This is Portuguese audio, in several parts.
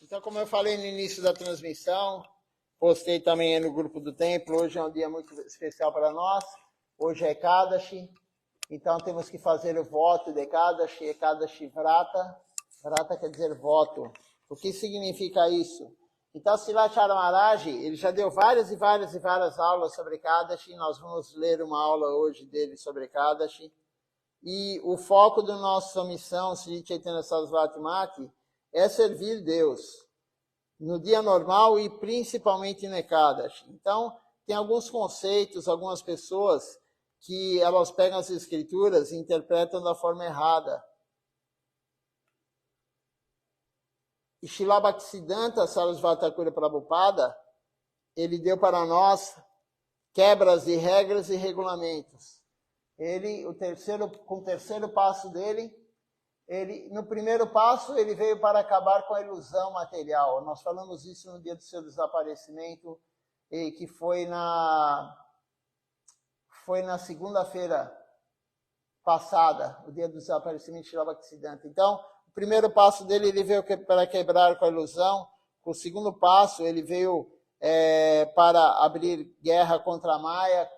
Então, como eu falei no início da transmissão, postei também no grupo do templo, hoje é um dia muito especial para nós, hoje é Ekadashi, então temos que fazer o voto de Ekadashi, Ekadashi Vrata, Vrata quer dizer voto. O que significa isso? Então, Silachara Maharaj, ele já deu várias aulas sobre Ekadashi, nós vamos ler uma aula hoje dele sobre Ekadashi, e o foco da nossa missão, Sri Chaitanya Sarasvati Mati, é servir Deus no dia normal e principalmente no Ekadashi. Então, tem alguns conceitos, algumas pessoas que elas pegam as escrituras e interpretam da forma errada. E Srila Bhaktisiddhanta Sarasvati Thakura Prabhupada, ele deu para nós quebras de regras e regulamentos. Com o terceiro passo dele, no primeiro passo, ele veio para acabar com a ilusão material. Nós falamos isso no dia do seu desaparecimento, que foi na segunda-feira passada, o dia do desaparecimento de Srila Bhaktisiddhanta. Então, o primeiro passo dele, ele veio para quebrar com a ilusão. O segundo passo, ele veio para abrir guerra contra a Maya,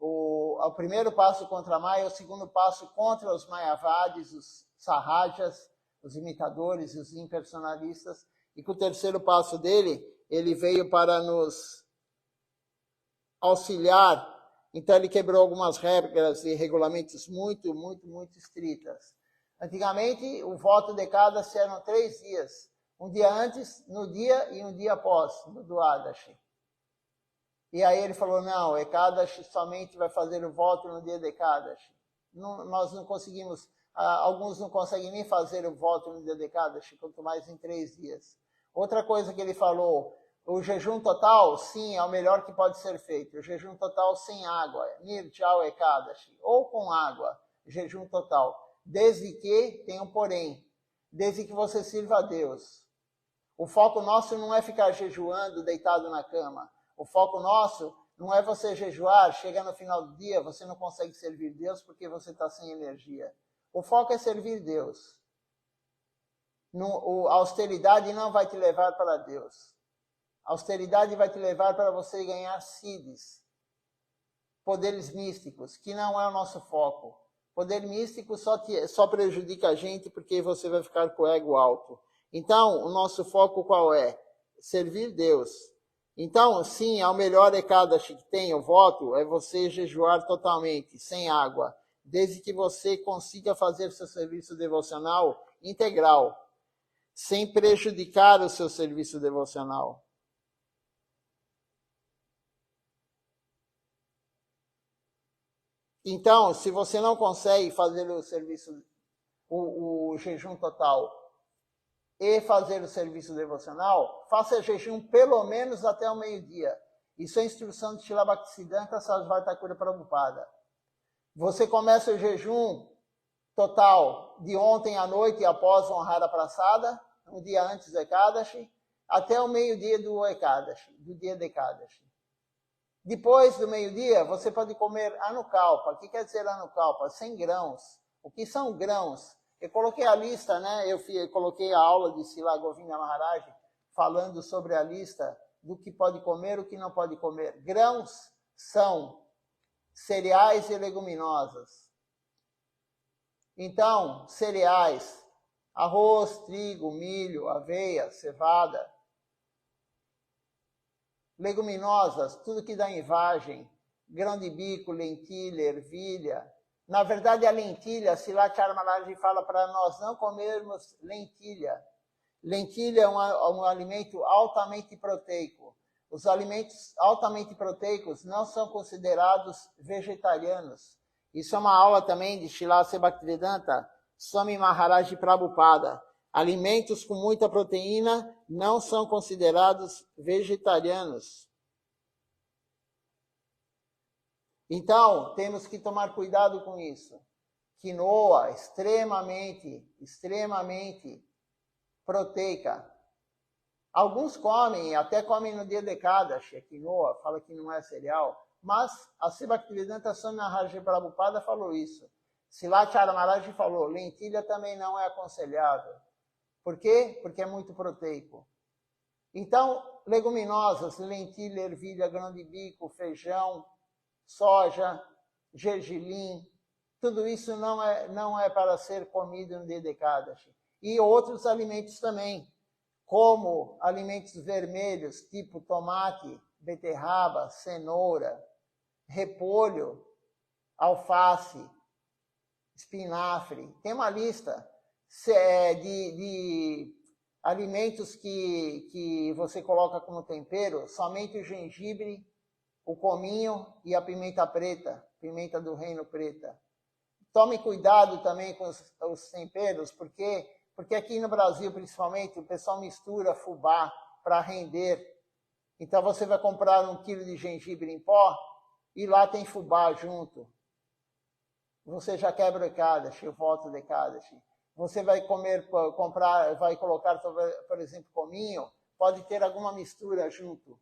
o primeiro passo contra a Maya, o segundo passo contra os Mayavadis, os Sahajas, os imitadores, os impersonalistas, e com o terceiro passo dele, ele veio para nos auxiliar. Então ele quebrou algumas regras e regulamentos muito estritas. Antigamente, o voto de Ekadashi eram 3 dias, um dia antes, no dia e um dia após, no Dwadashi. E aí ele falou, não, Ekadashi somente vai fazer o voto no dia de Ekadashi. Nós não conseguimos, alguns não conseguem nem fazer o voto no dia de Ekadashi, quanto mais em 3 dias. Outra coisa que ele falou, o jejum total, sim, é o melhor que pode ser feito. O jejum total sem água, Nirjal Ekadashi, ou com água, jejum total. Desde que, tem um porém, desde que você sirva a Deus. O foco nosso não é ficar jejuando, deitado na cama. O foco nosso não é você jejuar, chega no final do dia, você não consegue servir Deus porque você está sem energia. O foco é servir Deus. A austeridade não vai te levar para Deus. A austeridade vai te levar para você ganhar siddhis, poderes místicos, que não é o nosso foco. Poder místico só prejudica a gente porque você vai ficar com o ego alto. Então, o nosso foco qual é? Servir Deus. Então, sim, é o melhor Ekadashi que tem, o voto, é você jejuar totalmente, sem água, desde que você consiga fazer seu serviço devocional integral, sem prejudicar o seu serviço devocional. Então, se você não consegue fazer o serviço, o jejum total, e fazer o serviço devocional, faça jejum pelo menos até o meio-dia. Isso é a instrução de Srila Bhaktisiddhanta Sarasvati Thakura Prabhupada. Você começa o jejum total de ontem à noite após honrar a praçada, um dia antes do Ekadashi, até o meio-dia do Ekadashi, do dia de Ekadashi. Depois do meio-dia, você pode comer Anukalpa. O que quer dizer Anukalpa? 100 grãos. O que são grãos? Eu coloquei a lista, né? Eu coloquei a aula de Srila Govinda Maharaj falando sobre a lista do que pode comer e o que não pode comer. Grãos são cereais e leguminosas. Então, cereais, arroz, trigo, milho, aveia, cevada. Leguminosas, tudo que dá em vagem, grão de bico, lentilha, ervilha. Na verdade, a lentilha, Silachara Maharaj fala para nós não comermos lentilha. Lentilha é um alimento altamente proteico. Os alimentos altamente proteicos não são considerados vegetarianos. Isso é uma aula também de Srila Bhaktivedanta Swami Maharaj Prabhupada. Alimentos com muita proteína não são considerados vegetarianos. Então, temos que tomar cuidado com isso. Quinoa, extremamente proteica. Alguns comem, até comem no dia de Ekadashi, a quinoa, fala que não é cereal, mas a Bhaktivedanta Swami Maharaj Prabhupada falou isso. Silachara Maharaj falou, lentilha também não é aconselhável. Por quê? Porque é muito proteico. Então, leguminosas, lentilha, ervilha, grão de bico, feijão, soja, gergelim, tudo isso não é para ser comido no dia de Ekadashi. E outros alimentos também, como alimentos vermelhos, tipo tomate, beterraba, cenoura, repolho, alface, espinafre. Tem uma lista de alimentos que você coloca como tempero, somente o gengibre, o cominho e a pimenta preta, pimenta do reino preta. Tome cuidado também com os temperos, porque aqui no Brasil, principalmente, o pessoal mistura fubá para render. Então você vai comprar 1 quilo de gengibre em pó e lá tem fubá junto. Você já quebra o Ekadashi, o voto do Ekadashi. Você vai vai colocar, por exemplo, cominho, pode ter alguma mistura junto.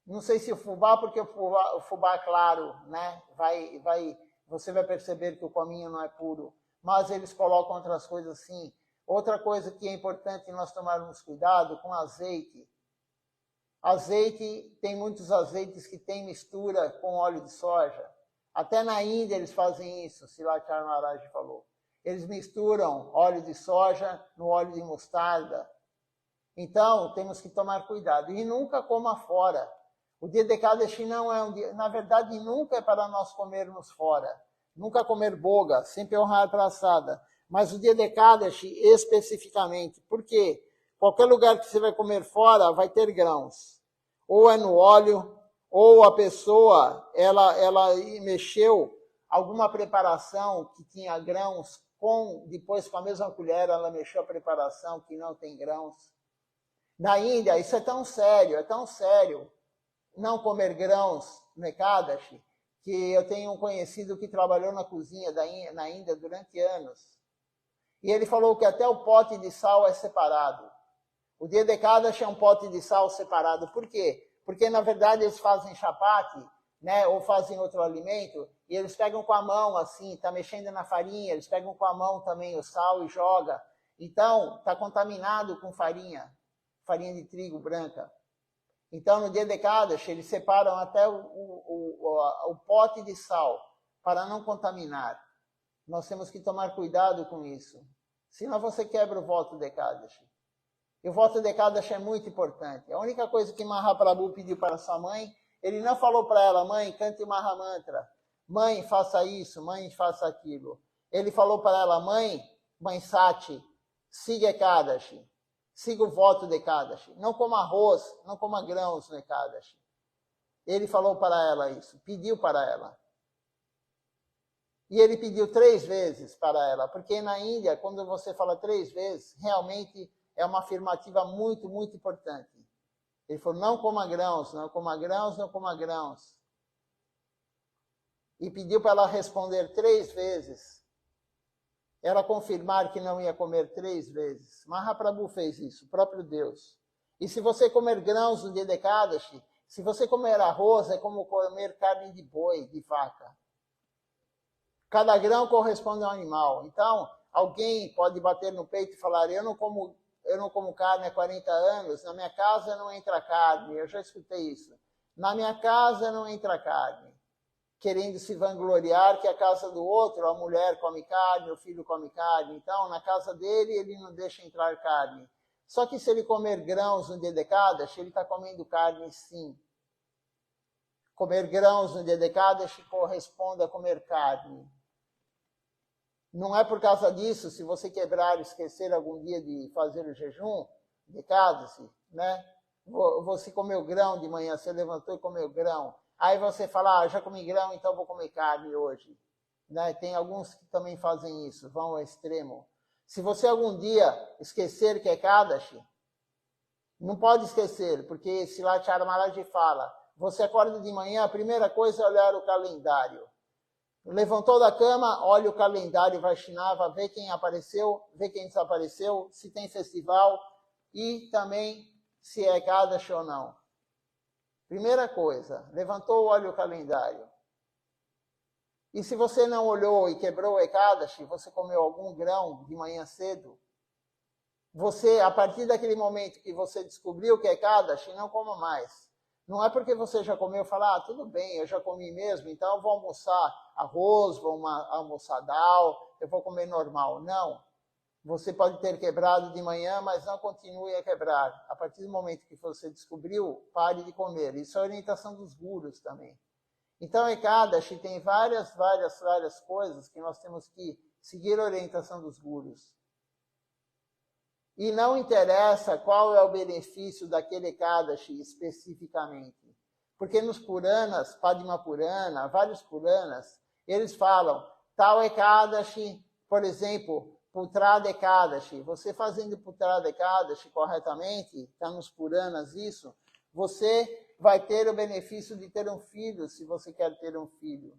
Não sei se o fubá, porque o fubá claro, né? Você vai perceber que o cominho não é puro. Mas eles colocam outras coisas assim. Outra coisa que é importante nós tomarmos cuidado com azeite. Azeite, tem muitos azeites que tem mistura com óleo de soja. Até na Índia eles fazem isso, Silachar Maharaj falou. Eles misturam óleo de soja no óleo de mostarda. Então, temos que tomar cuidado. E nunca coma fora. O dia de Ekadashi não é um dia... Na verdade, nunca é para nós comermos fora. Nunca comer boga, sempre honrar para assada. Mas o dia de Ekadashi especificamente. Por quê? Qualquer lugar que você vai comer fora vai ter grãos. Ou é no óleo, ou a pessoa ela mexeu alguma preparação que tinha grãos, depois com a mesma colher ela mexeu a preparação que não tem grãos. Na Índia, isso é tão sério, não comer grãos no Ekadashi, que eu tenho um conhecido que trabalhou na cozinha na Índia durante anos. E ele falou que até o pote de sal é separado. O dia de Ekadashi é um pote de sal separado. Por quê? Porque, na verdade, eles fazem chapati, né, ou fazem outro alimento, e eles pegam com a mão, assim, tá mexendo na farinha, eles pegam com a mão também o sal e joga. Então, está contaminado com farinha de trigo branca. Então, no dia de Ekadashi, eles separam até o pote de sal, para não contaminar. Nós temos que tomar cuidado com isso. Senão você quebra o voto de Ekadashi. E o voto de Ekadashi é muito importante. A única coisa que Mahaprabhu pediu para sua mãe, ele não falou para ela, mãe, cante o Mahamantra. Mãe, faça isso, mãe, faça aquilo. Ele falou para ela, mãe Sati, siga Ekadashi. Siga o voto de Ekadashi. Não coma arroz, não coma grãos no Ekadashi. Ele falou para ela isso, pediu para ela. E ele pediu 3 vezes para ela, porque na Índia, quando você fala 3 vezes, realmente é uma afirmativa muito, muito importante. Ele falou, não coma grãos, não coma grãos, não coma grãos. E pediu para ela responder 3 vezes. Ela confirmar que não ia comer 3 vezes. Mahaprabhu fez isso, o próprio Deus. E se você comer grãos no dia de Ekadashi, se você comer arroz, é como comer carne de boi, de vaca. Cada grão corresponde a um animal. Então, alguém pode bater no peito e falar, eu não como carne há 40 anos, na minha casa não entra carne. Eu já escutei isso. Na minha casa não entra carne. Querendo se vangloriar que a casa do outro, a mulher come carne, o filho come carne. Então, na casa dele, ele não deixa entrar carne. Só que se ele comer grãos no dia de Ekadashi, ele está comendo carne sim. Comer grãos no dia de Ekadashi corresponde a comer carne. Não é por causa disso, se você quebrar e esquecer algum dia de fazer o jejum de Ekadashi, né? Você comeu grão de manhã, você levantou e comeu grão. Aí você fala, já comi grão, então vou comer carne hoje. Né? Tem alguns que também fazem isso, vão ao extremo. Se você algum dia esquecer que é Ekadashi, não pode esquecer, porque Silachar Maharaj fala, você acorda de manhã, a primeira coisa é olhar o calendário. Levantou da cama, olha o calendário Vaishnava, vê quem apareceu, vê quem desapareceu, se tem festival e também se é Ekadashi ou não. Primeira coisa, levantou, olha o calendário. E se você não olhou e quebrou o Ekadashi, você comeu algum grão de manhã cedo, você, a partir daquele momento que você descobriu que é Ekadashi, não coma mais. Não é porque você já comeu e fala, tudo bem, eu já comi mesmo, então eu vou almoçar arroz, vou almoçar dal, eu vou comer normal. Não. Você pode ter quebrado de manhã, mas não continue a quebrar. A partir do momento que você descobriu, pare de comer. Isso é a orientação dos gurus também. Então, Ekadashi tem várias coisas que nós temos que seguir a orientação dos gurus. E não interessa qual é o benefício daquele Ekadashi especificamente. Porque nos Puranas, Padma Purana, vários Puranas, eles falam, tal Ekadashi, por exemplo, Putrada Ekadashi. Você fazendo Putrada Ekadashi corretamente, está nos Puranas isso, você vai ter o benefício de ter um filho, se você quer ter um filho.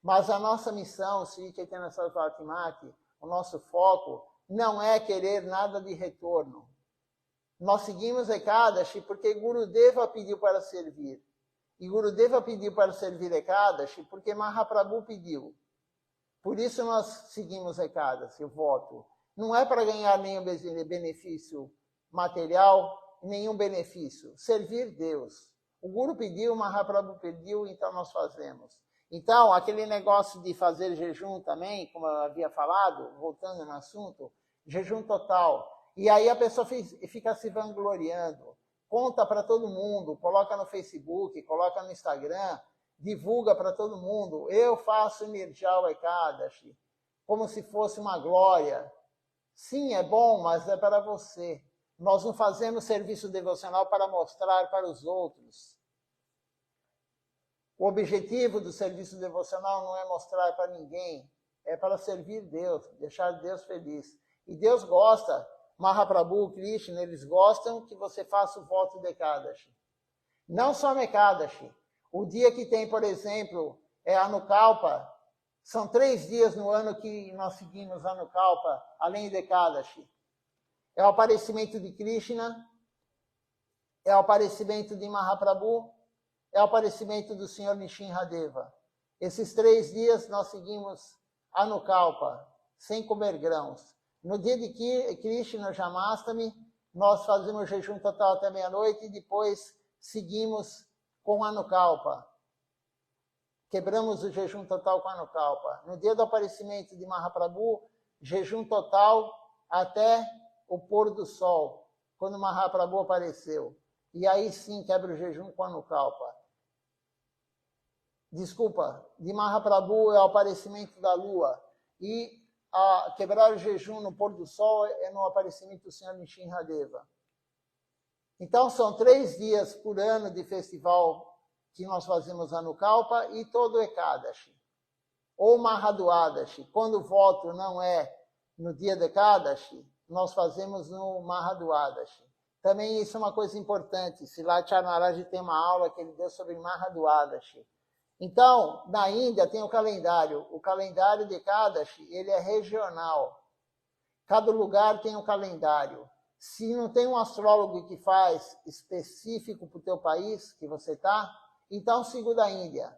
Mas a nossa missão, Sri Chaitanya Sarasvati Mati, o nosso foco, não é querer nada de retorno. Nós seguimos Ekadashi porque Gurudeva pediu para servir. E Gurudeva pediu para servir Ekadashi porque Mahaprabhu pediu. Por isso nós seguimos Ekadashi, o voto. Não é para ganhar nenhum benefício material, nenhum benefício. Servir Deus. O Guru pediu, o Mahaprabhu pediu, então nós fazemos. Então, aquele negócio de fazer jejum também, como eu havia falado, voltando no assunto, jejum total. E aí a pessoa fica se vangloriando, conta para todo mundo, coloca no Facebook, coloca no Instagram, divulga para todo mundo, eu faço Nirjala Ekadashi, como se fosse uma glória. Sim, é bom, mas é para você. Nós não fazemos serviço devocional para mostrar para os outros. O objetivo do serviço devocional não é mostrar para ninguém, é para servir Deus, deixar Deus feliz. E Deus gosta, Mahaprabhu, Krishna, eles gostam que você faça o voto de Ekadashi. Não só Ekadashi. O dia que tem, por exemplo, Anukalpa, são 3 dias no ano que nós seguimos Anukalpa, além de Ekadashi. É o aparecimento de Krishna, é o aparecimento de Mahaprabhu, é o aparecimento do Senhor Nishinradeva. Esses 3 dias nós seguimos Anukalpa, sem comer grãos. No dia de Krishna Jamastami, nós fazemos jejum total até meia-noite e depois seguimos com Anukalpa. Quebramos o jejum total com Anukalpa. No dia do aparecimento de Mahaprabhu, jejum total até o pôr do sol, quando Mahaprabhu apareceu. E aí sim quebra o jejum com Anukalpa. Desculpa, de Mahaprabhu é o aparecimento da lua. E quebrar o jejum no pôr do sol é no aparecimento do Senhor Nishinradeva. Então, são 3 dias por ano de festival que nós fazemos Anukalpa e todo Ekadashi. Ou Mahaduadashi. Quando o voto não é no dia de Ekadashi, nós fazemos no Mahaduadashi. Também isso é uma coisa importante. Silacharya Maharaj tem uma aula que ele deu sobre Mahaduadashi. Então, na Índia tem o calendário. O calendário de Ekadashi, ele é regional. Cada lugar tem um calendário. Se não tem um astrólogo que faz específico para o teu país que você está, então siga o da Índia.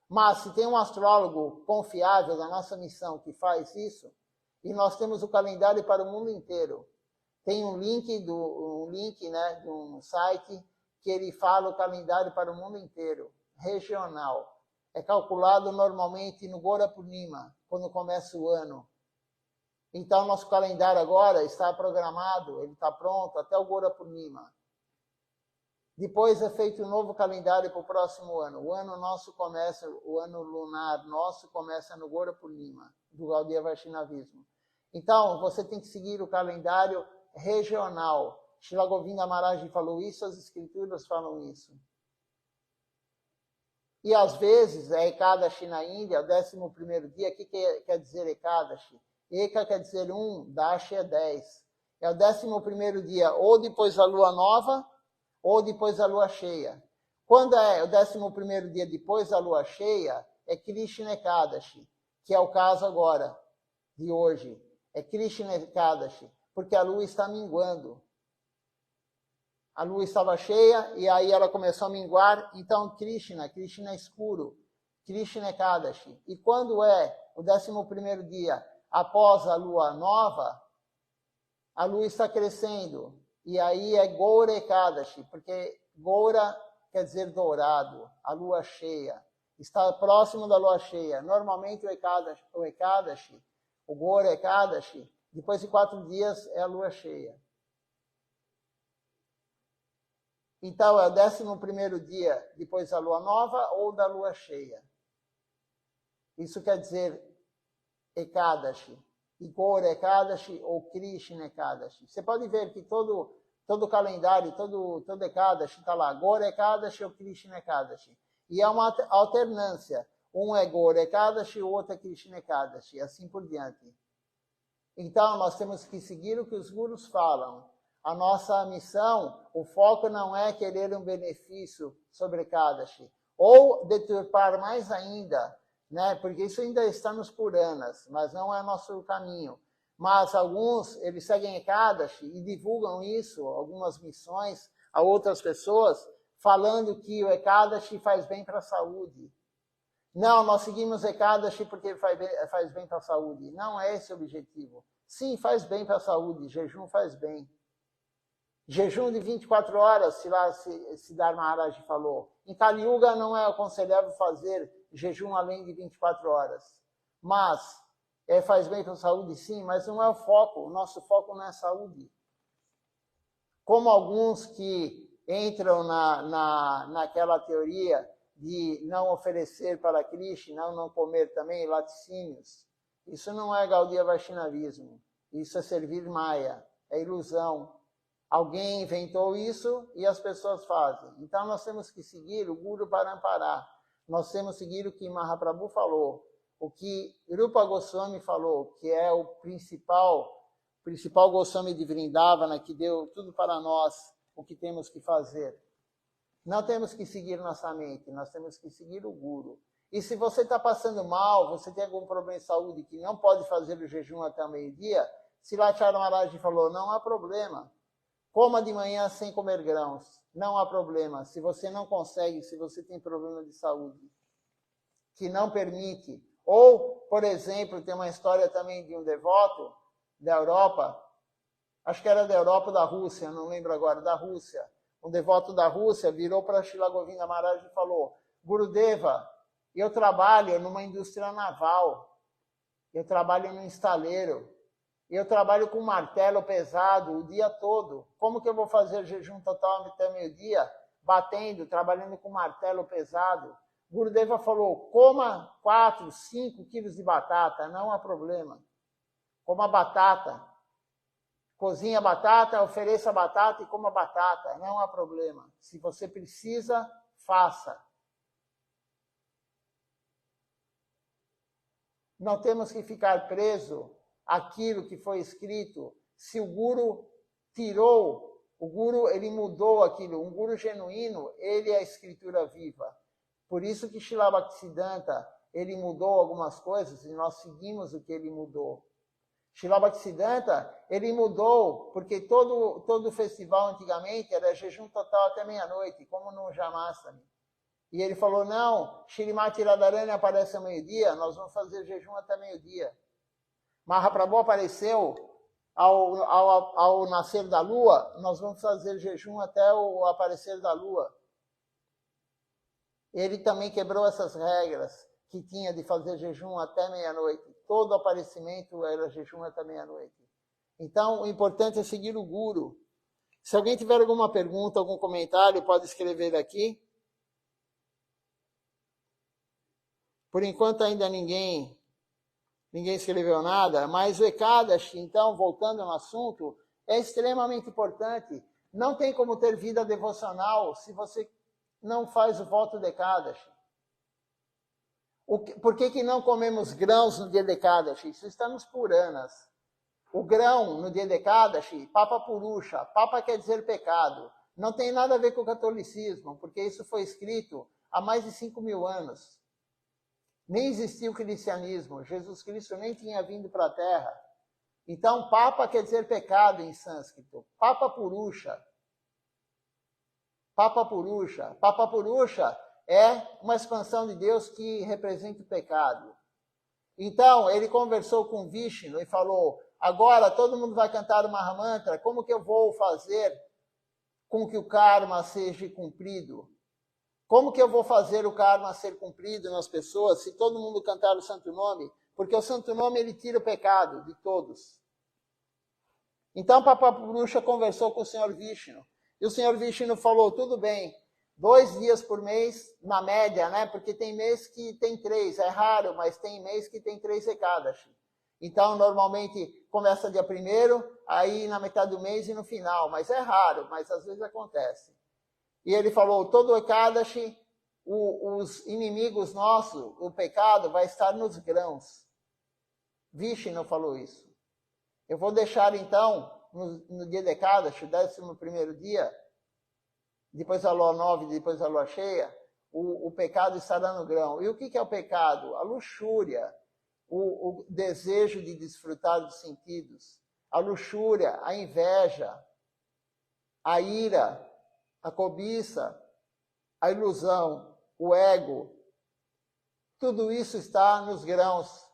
Mas se tem um astrólogo confiável da nossa missão que faz isso, e nós temos o calendário para o mundo inteiro. Tem um link, né, de um site que ele fala o calendário para o mundo inteiro, regional. É calculado normalmente no Gora Purnima, quando começa o ano. Então, nosso calendário agora está programado, ele está pronto até o Gora Purnima. Depois é feito um novo calendário para o próximo ano. O ano nosso começa, o ano lunar nosso começa no Gora Purnima, do Gaudiya Vaishnavismo. Então, você tem que seguir o calendário regional. Srila Govinda Maharaj falou isso, as escrituras falam isso. E às vezes, é Ekadashi na Índia, o 11º dia, o que quer dizer Ekadashi? Eka quer dizer 1, Dashi é 10. É o 11º dia, ou depois da lua nova, ou depois da lua cheia. Quando é o 11º dia depois da lua cheia, é Krishna Ekadashi, que é o caso agora, de hoje. É Krishna Ekadashi, porque a lua está minguando. A lua estava cheia e aí ela começou a minguar, então Krishna é escuro, Krishna Ekadashi. E quando é o 11º dia após a lua nova, a lua está crescendo. E aí é Goura Ekadashi, porque Goura quer dizer dourado, a lua cheia. Está próximo da lua cheia. Normalmente o Ekadashi, o Goura Ekadashi, depois de 4 dias é a lua cheia. Então é o 11º dia depois da lua nova ou da lua cheia. Isso quer dizer Ekadashi. Goura Ekadashi ou Krishna Ekadashi. Você pode ver que todo o calendário, todo Ekadashi está lá. Goura Ekadashi ou Krishna Ekadashi. E é uma alternância. Um é Goura Ekadashi, o outro é Krishna Ekadashi. E assim por diante. Então, nós temos que seguir o que os gurus falam. A nossa missão, o foco não é querer um benefício sobre Ekadashi. Ou deturpar mais ainda, né? Porque isso ainda está nos Puranas, mas não é nosso caminho. Mas alguns, eles seguem Ekadashi e divulgam isso, algumas missões, a outras pessoas, falando que o Ekadashi faz bem para a saúde. Não, nós seguimos Ekadashi porque faz bem para a saúde. Não é esse o objetivo. Sim, faz bem para a saúde, jejum faz bem. Jejum de 24 horas, se Dharma Maharaj falou. Em Kali Yuga não é aconselhável fazer jejum além de 24 horas. Mas faz bem para a saúde, sim, mas não é o foco. O nosso foco não é a saúde. Como alguns que entram naquela teoria de não oferecer para Krishna, não comer também laticínios. Isso não é Gaudiya Vaishnavismo. Isso é servir Maya, é ilusão. Alguém inventou isso e as pessoas fazem. Então nós temos que seguir o Guru Parampara. Nós temos que seguir o que Mahaprabhu falou, o que Rupa Goswami falou, que é o principal Goswami de Vrindavana, que deu tudo para nós, o que temos que fazer. Não temos que seguir nossa mente, nós temos que seguir o Guru. E se você está passando mal, você tem algum problema de saúde que não pode fazer o jejum até o meio-dia, Silachara Maharaj falou, não há problema. Coma de manhã sem comer grãos, não há problema. Se você não consegue, se você tem problema de saúde, que não permite. Ou, por exemplo, tem uma história também de um devoto da Europa, acho que era da Europa ou da Rússia, não lembro agora, da Rússia. Um devoto da Rússia virou para Srila Govinda Maharaj e falou, Gurudeva, eu trabalho numa indústria naval, eu trabalho num estaleiro, eu trabalho com martelo pesado o dia todo. Como que eu vou fazer jejum total até meio-dia? Batendo, trabalhando com martelo pesado. Gurudeva falou, coma 4, 5 quilos de batata, não há problema. Coma batata. Cozinha batata, ofereça batata e coma batata, não há problema. Se você precisa, faça. Não temos que ficar preso àquilo que foi escrito. Se o Guru tirou, o Guru ele mudou aquilo. Um Guru genuíno, ele é a escritura viva. Por isso que Srila Bhaktisiddhanta, ele mudou algumas coisas e nós seguimos o que ele mudou. Srila Bhaktisiddhanta, ele mudou, porque todo festival antigamente era jejum total até meia-noite, como no Janmashtami. E ele falou, não, Shrimati Radharani aparece ao meio-dia, nós vamos fazer jejum até meio-dia. Mahaprabhu apareceu ao nascer da lua, nós vamos fazer jejum até o aparecer da lua. Ele também quebrou essas regras que tinha de fazer jejum até meia-noite. Todo aparecimento era jejum até meia-noite. Então, o importante é seguir o Guru. Se alguém tiver alguma pergunta, algum comentário, pode escrever aqui. Por enquanto ainda ninguém escreveu nada, mas o Ekadashi, então, voltando no assunto, é extremamente importante. Não tem como ter vida devocional se você não faz o voto de Ekadashi. Por que não comemos grãos no dia de Ekadashi? Isso está nos Puranas. O grão no dia de Ekadashi, Papa Purusha, Papa quer dizer pecado. Não tem nada a ver com o catolicismo, porque isso foi escrito há mais de 5.000 anos. Nem existia o cristianismo, Jesus Cristo nem tinha vindo para a Terra. Então, Papa quer dizer pecado em sânscrito. Papa Purusha. Papa Purusha. Papa Purusha é uma expansão de Deus que representa o pecado. Então, ele conversou com Vishnu e falou, agora todo mundo vai cantar o Mahamantra, como que eu vou fazer com que o karma seja cumprido? Como que eu vou fazer o karma ser cumprido nas pessoas se todo mundo cantar o santo nome? Porque o santo nome, ele tira o pecado de todos. Então, Papapurusha conversou com o Senhor Vishnu. E o Senhor Vishnu falou, tudo bem, 2 dias por mês, na média, né? Porque tem mês que tem 3, é raro, mas tem mês que tem 3 Ekadashi. Então, normalmente, começa dia 1º, aí na metade do mês e no final. Mas é raro, mas às vezes acontece. E ele falou, todo Ekadashi, os inimigos nossos, o pecado, vai estar nos grãos. Vishnu falou isso. Eu vou deixar, então, no dia de Ekadashi, 11º dia, depois da lua 9, depois da lua cheia, o pecado estará no grão. E o que é o pecado? A luxúria, o desejo de desfrutar dos sentidos, a luxúria, a inveja, a ira, a cobiça, a ilusão, o ego. Tudo isso está nos grãos,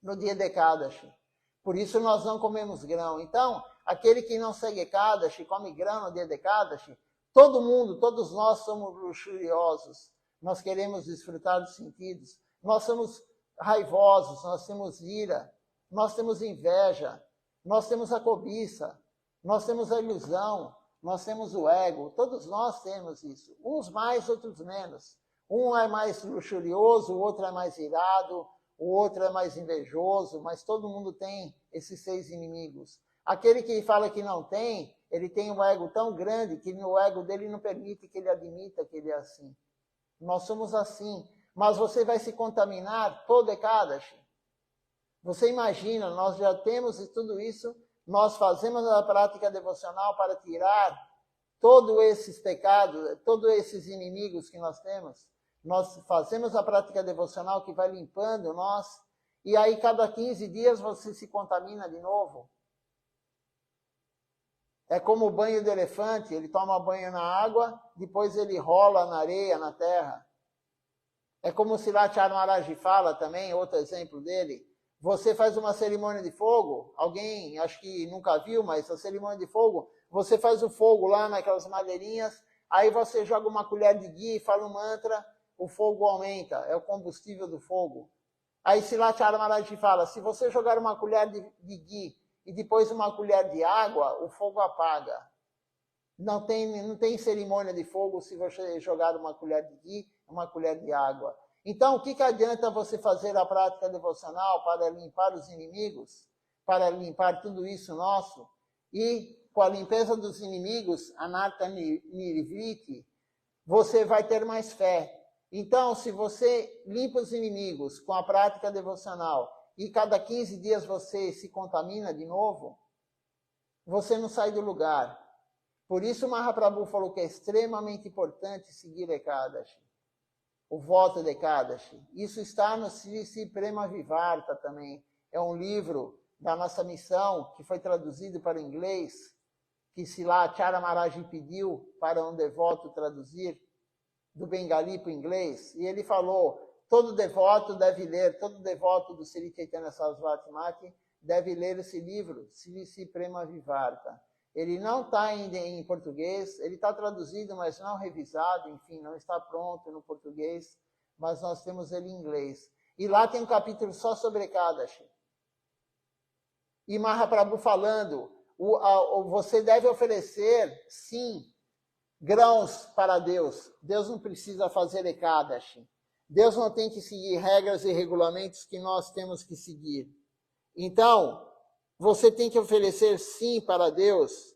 no dia de Ekadashi. Por isso nós não comemos grão. Então, aquele que não segue Ekadashi, come grão no dia de Ekadashi, todo mundo, todos nós somos luxuriosos. Nós queremos desfrutar dos sentidos. Nós somos raivosos, nós temos ira, nós temos inveja, nós temos a cobiça, nós temos a ilusão, nós temos o ego. Todos nós temos isso. Uns mais, outros menos. Um é mais luxurioso, o outro é mais irado, o outro é mais invejoso, mas todo mundo tem esses 6 inimigos. Aquele que fala que não tem, ele tem um ego tão grande que o ego dele não permite que ele admita que ele é assim. Nós somos assim, mas você vai se contaminar todo Ekadashi. Você imagina, nós já temos tudo isso, nós fazemos a prática devocional para tirar todos esses pecados, todos esses inimigos que nós temos. Nós fazemos a prática devocional que vai limpando nós, e aí cada 15 dias você se contamina de novo. É como o banho do elefante, ele toma banho na água, depois ele rola na areia, na terra. É como o Silatya Maharaj fala também, outro exemplo dele. Você faz uma cerimônia de fogo, alguém acho que nunca viu, mas a cerimônia de fogo, você faz o fogo lá naquelas madeirinhas, aí você joga uma colher de ghee e fala um mantra, o fogo aumenta, é o combustível do fogo. Aí Silatya Maharaj fala, se você jogar uma colher de ghee e depois uma colher de água, o fogo apaga. Não tem cerimônia de fogo se você jogar uma colher de ghee, uma colher de água. Então, o que adianta você fazer a prática devocional para limpar os inimigos, para limpar tudo isso nosso? E com a limpeza dos inimigos, Anartha Nirvriti, você vai ter mais fé. Então, se você limpa os inimigos com a prática devocional e cada 15 dias você se contamina de novo, você não sai do lugar. Por isso o Mahaprabhu falou que é extremamente importante seguir Ekadashi, o voto de Ekadashi. Isso está no Sri Prema Vivarta também. É um livro da nossa missão que foi traduzido para o inglês, que Silatya Maharaj pediu para um devoto traduzir do bengali para o inglês, e ele falou, todo devoto deve ler, todo devoto do Sri Chaitanya Sarasvati Mati deve ler esse livro, Sri Prema Vivarta. Ele não está em português, ele está traduzido, mas não revisado, enfim, não está pronto no português, mas nós temos ele em inglês. E lá tem um capítulo só sobre Ekadashi. E Mahaprabhu falando, você deve oferecer, sim, grãos para Deus. Deus não precisa fazer Ekadashi. Deus não tem que seguir regras e regulamentos que nós temos que seguir. Então, você tem que oferecer sim para Deus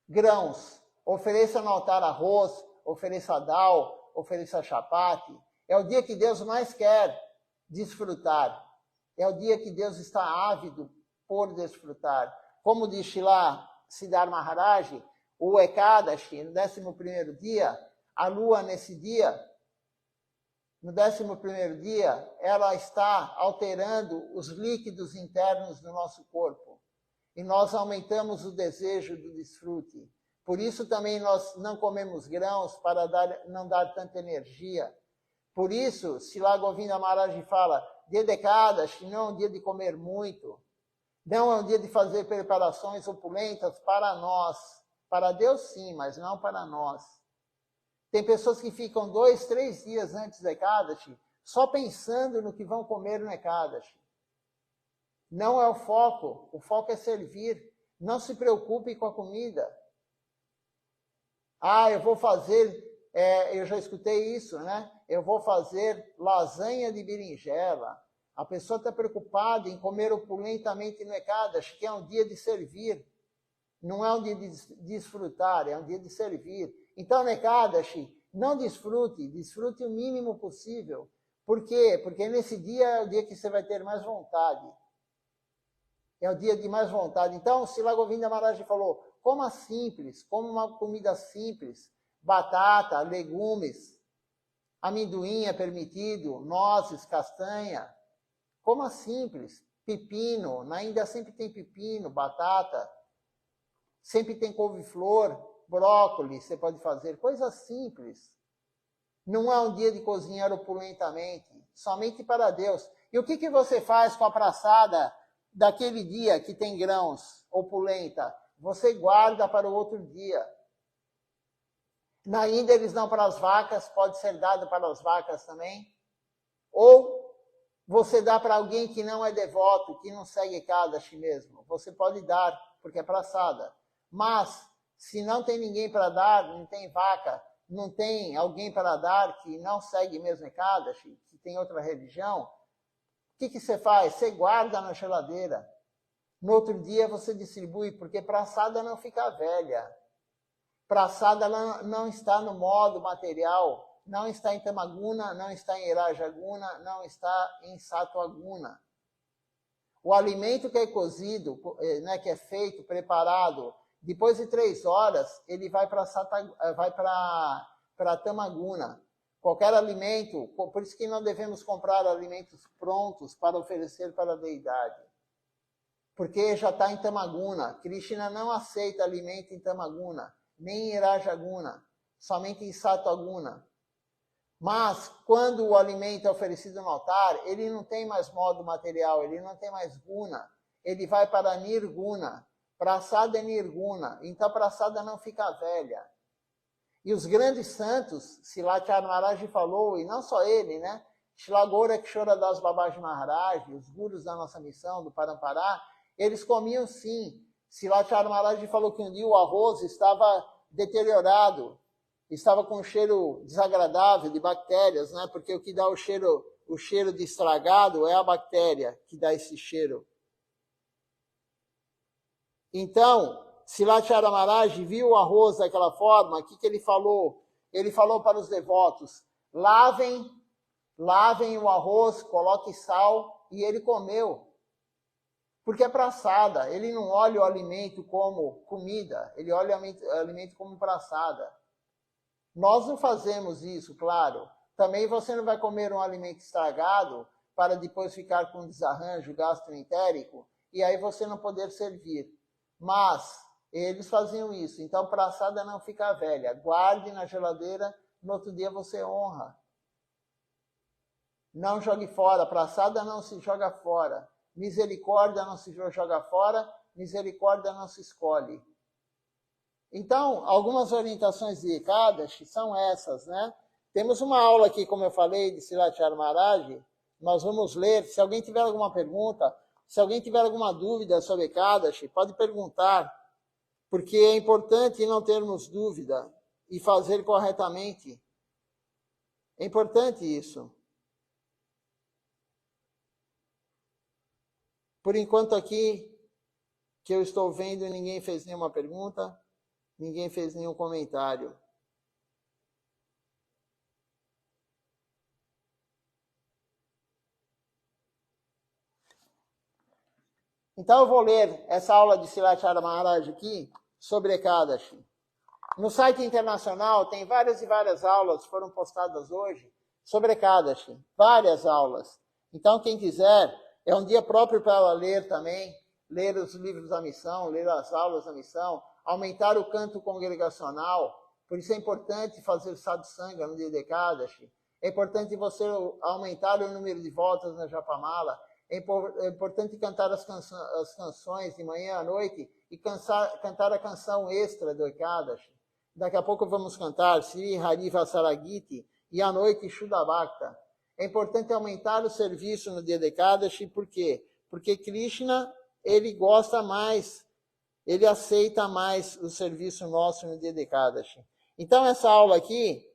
grãos. Ofereça no altar arroz, ofereça dal, ofereça chapati. É o dia que Deus mais quer desfrutar. É o dia que Deus está ávido por desfrutar. Como diz Srila Siddhar Maharaj, o Ekadashi, no 11º dia, a lua nesse dia, no 11º dia, ela está alterando os líquidos internos do nosso corpo. E nós aumentamos o desejo do desfrute. Por isso também nós não comemos grãos para não dar tanta energia. Por isso, Srila Govinda Maharaj fala, dia de Ekadashi não é um dia de comer muito, não é um dia de fazer preparações opulentas para nós. Para Deus sim, mas não para nós. Tem pessoas que ficam 2, 3 dias antes da Ekadashi só pensando no que vão comer no Ekadashi. Não é o foco é servir. Não se preocupe com a comida. Eu vou fazer, eu já escutei isso, né? Eu vou fazer lasanha de berinjela. A pessoa está preocupada em comer opulentamente no Ekadashi, que é um dia de servir. Não é um dia de desfrutar, é um dia de servir. Então, no Ekadashi, não desfrute o mínimo possível. Por quê? Porque nesse dia é o dia que você vai ter mais vontade. É o dia de mais vontade. Então, Srila Govinda Maharaj falou, coma simples, coma uma comida simples, batata, legumes, amendoim é permitido, nozes, castanha. Coma simples, pepino, na Índia sempre tem pepino, batata, sempre tem couve-flor, brócolis, você pode fazer, coisas simples. Não é um dia de cozinhar opulentamente, somente para Deus. E o que você faz com a praçada daquele dia que tem grãos, opulenta? Você guarda para o outro dia. Na Índia eles dão para as vacas, pode ser dado para as vacas também. Ou você dá para alguém que não é devoto, que não segue Ekadashi mesmo. Você pode dar, porque é praçada. Mas, se não tem ninguém para dar, não tem vaca, não tem alguém para dar que não segue mesmo Ekadashi, que tem outra religião, o que você faz? Você guarda na geladeira. No outro dia você distribui, porque praçada não fica velha. Praçada não está no modo material, não está em Tamaguna, não está em Irajaguna, não está em Sattva-guna. O alimento que é cozido, né, que é feito, preparado, depois de 3 horas, ele vai para Tamaguna. Qualquer alimento, por isso que não devemos comprar alimentos prontos para oferecer para a deidade. Porque já está em Tamaguna. Krishna não aceita alimento em Tamaguna, nem em Irajaguna, somente em Sattva-guna. Mas, quando o alimento é oferecido no altar, ele não tem mais modo material, ele não tem mais guna, ele vai para nirguna. Praçada é nirguna, então a praçada não fica velha. E os grandes santos, Silachar Maharaj falou, e não só ele, né? Shila Gorakshora Das Babaji Maharaj, os gurus da nossa missão, do Parampará, eles comiam sim. Silachar Maharaj falou que um dia o arroz estava deteriorado, estava com um cheiro desagradável de bactérias, né? Porque o que dá o cheiro de estragado é a bactéria que dá esse cheiro. Então, Silachar Maharaj viu o arroz daquela forma, o que ele falou? Ele falou para os devotos, lavem o arroz, coloque sal, e ele comeu. Porque é praçada, ele não olha o alimento como comida, ele olha o alimento como praçada. Nós não fazemos isso, claro. Também você não vai comer um alimento estragado para depois ficar com desarranjo gastroentérico e aí você não poder servir. Mas eles faziam isso. Então, praçada não fica velha. Guarde na geladeira, no outro dia você honra. Não jogue fora. Praçada não se joga fora. Misericórdia não se joga fora. Misericórdia não se escolhe. Então, algumas orientações de Ekadashi são essas, né? Temos uma aula aqui, como eu falei, de Silachar Maharaj. Nós vamos ler. Se alguém tiver alguma pergunta, se alguém tiver alguma dúvida sobre Ekadashi, pode perguntar, porque é importante não termos dúvida e fazer corretamente. É importante isso. Por enquanto aqui, que eu estou vendo, ninguém fez nenhuma pergunta. Ninguém fez nenhum comentário. Então eu vou ler essa aula de Silachar Maharaj aqui sobre Ekadashi. No site internacional tem várias e várias aulas, foram postadas hoje, sobre Ekadashi. Várias aulas. Então quem quiser, é um dia próprio para ela ler também, ler os livros da missão, ler as aulas da missão, aumentar o canto congregacional. Por isso é importante fazer sadhusanga no dia de Ekadashi. É importante você aumentar o número de voltas na Japamala. É importante cantar as canções de manhã à noite e cantar a canção extra do Ekadashi. Daqui a pouco vamos cantar Sri Hariva Saragiti e à noite Shuddha É importante aumentar o serviço no dia de Ekadashi, por quê? Porque Krishna, ele gosta mais, ele aceita mais o serviço nosso no dia de Ekadashi. Então, essa aula aqui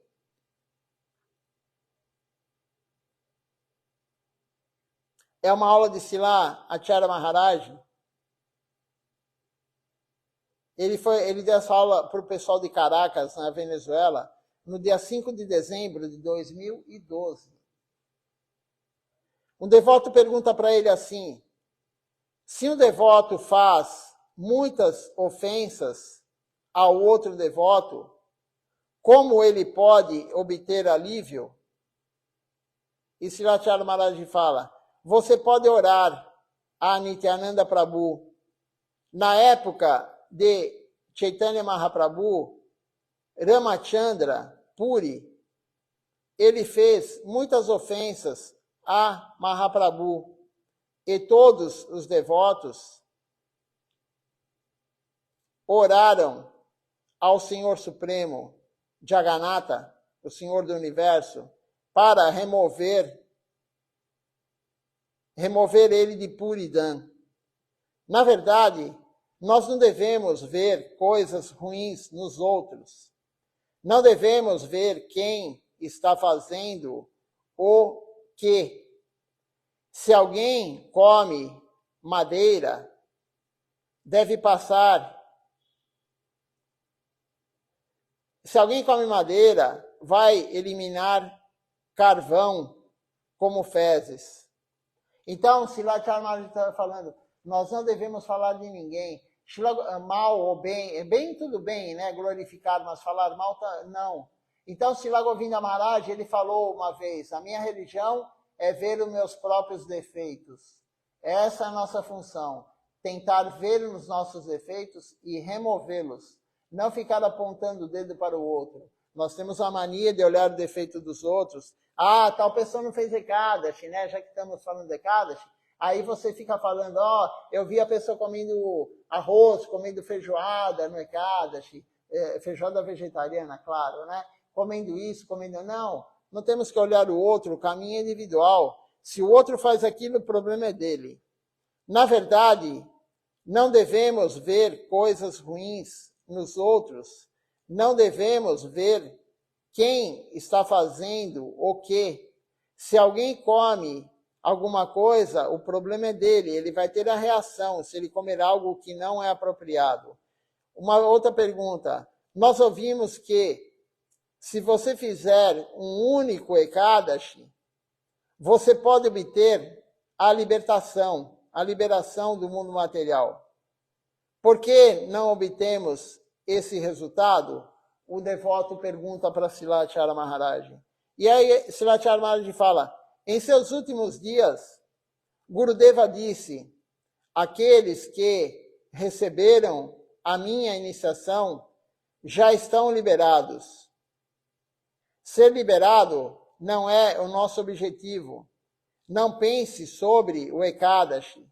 é uma aula de Srila Acharya Maharaj. Ele deu essa aula para o pessoal de Caracas, na Venezuela, no dia 5 de dezembro de 2012. Um devoto pergunta para ele assim: se um devoto faz muitas ofensas ao outro devoto, como ele pode obter alívio? E Srila Acharya Maharaj fala: você pode orar a Nityananda Prabhu. Na época de Chaitanya Mahaprabhu, Ramachandra Puri, ele fez muitas ofensas a Mahaprabhu. E todos os devotos oraram ao Senhor Supremo, Jagannatha, o Senhor do Universo, para remover ele de Puridam. Na verdade, nós não devemos ver coisas ruins nos outros. Não devemos ver quem está fazendo o quê. Se alguém come madeira, deve passar. Se alguém come madeira, vai eliminar carvão como fezes. Então, Srila Acharya Maharaj está falando, nós não devemos falar de ninguém. Mal ou bem, bem tudo bem, né? Glorificar, mas falar mal, não. Então, Srila Govinda Maharaj, ele falou uma vez, a minha religião é ver os meus próprios defeitos. Essa é a nossa função, tentar ver os nossos defeitos e removê-los. Não ficar apontando o dedo para o outro. Nós temos a mania de olhar o defeito dos outros. Ah, tal pessoa não fez Ekadashi, né? Já que estamos falando de Ekadashi. Aí você fica falando, eu vi a pessoa comendo arroz, comendo feijoada no Ekadashi, feijoada vegetariana, claro, né? Comendo isso, comendo... Não temos que olhar o outro, o caminho é individual. Se o outro faz aquilo, o problema é dele. Na verdade, não devemos ver coisas ruins nos outros. Não devemos ver quem está fazendo o quê. Se alguém come alguma coisa, o problema é dele, ele vai ter a reação se ele comer algo que não é apropriado. Uma outra pergunta, nós ouvimos que se você fizer um único Ekadashi, você pode obter a liberação do mundo material. Por que não obtemos esse resultado? O devoto pergunta para Srila Acharya Maharaj. E aí Srila Acharya Maharaj fala, em seus últimos dias, Gurudeva disse, aqueles que receberam a minha iniciação já estão liberados. Ser liberado não é o nosso objetivo. Não pense sobre o Ekadashi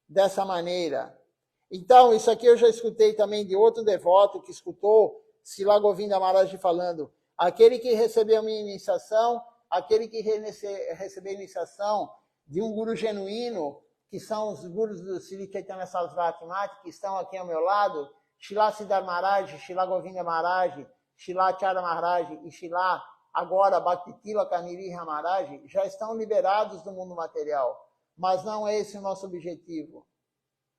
dessa maneira. Então, isso aqui eu já escutei também de outro devoto que escutou Srila Govinda Maharaj falando, aquele que recebeu a minha iniciação, aquele que recebeu a iniciação de um guru genuíno, que são os gurus do Sri Chaitanya Sarasvati Mati, que estão aqui ao meu lado, Srila Siddhar Maharaj, Srila Govinda Maharaj, Srila Acharya Maharaj e Srila agora Bhakti-Tilaka Niriha Maharaj, já estão liberados do mundo material. Mas não é esse o nosso objetivo.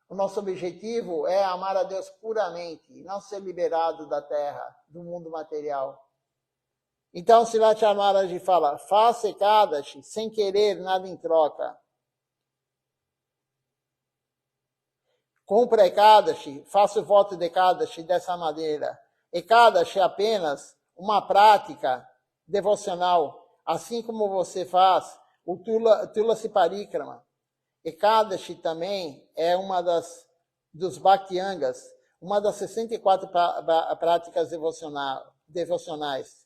O nosso objetivo é amar a Deus puramente, não ser liberado da terra, do mundo material. Então, Srila Acharya Maharaj fala, faça Ekadashi sem querer nada em troca. Cumpra Ekadashi, faça o voto de Ekadashi dessa maneira. Ekadashi é apenas uma prática devocional, assim como você faz o Tulasi Parikrama. Ekadashi também é uma dos Bhakti-yangas, uma das 64 práticas devocionais.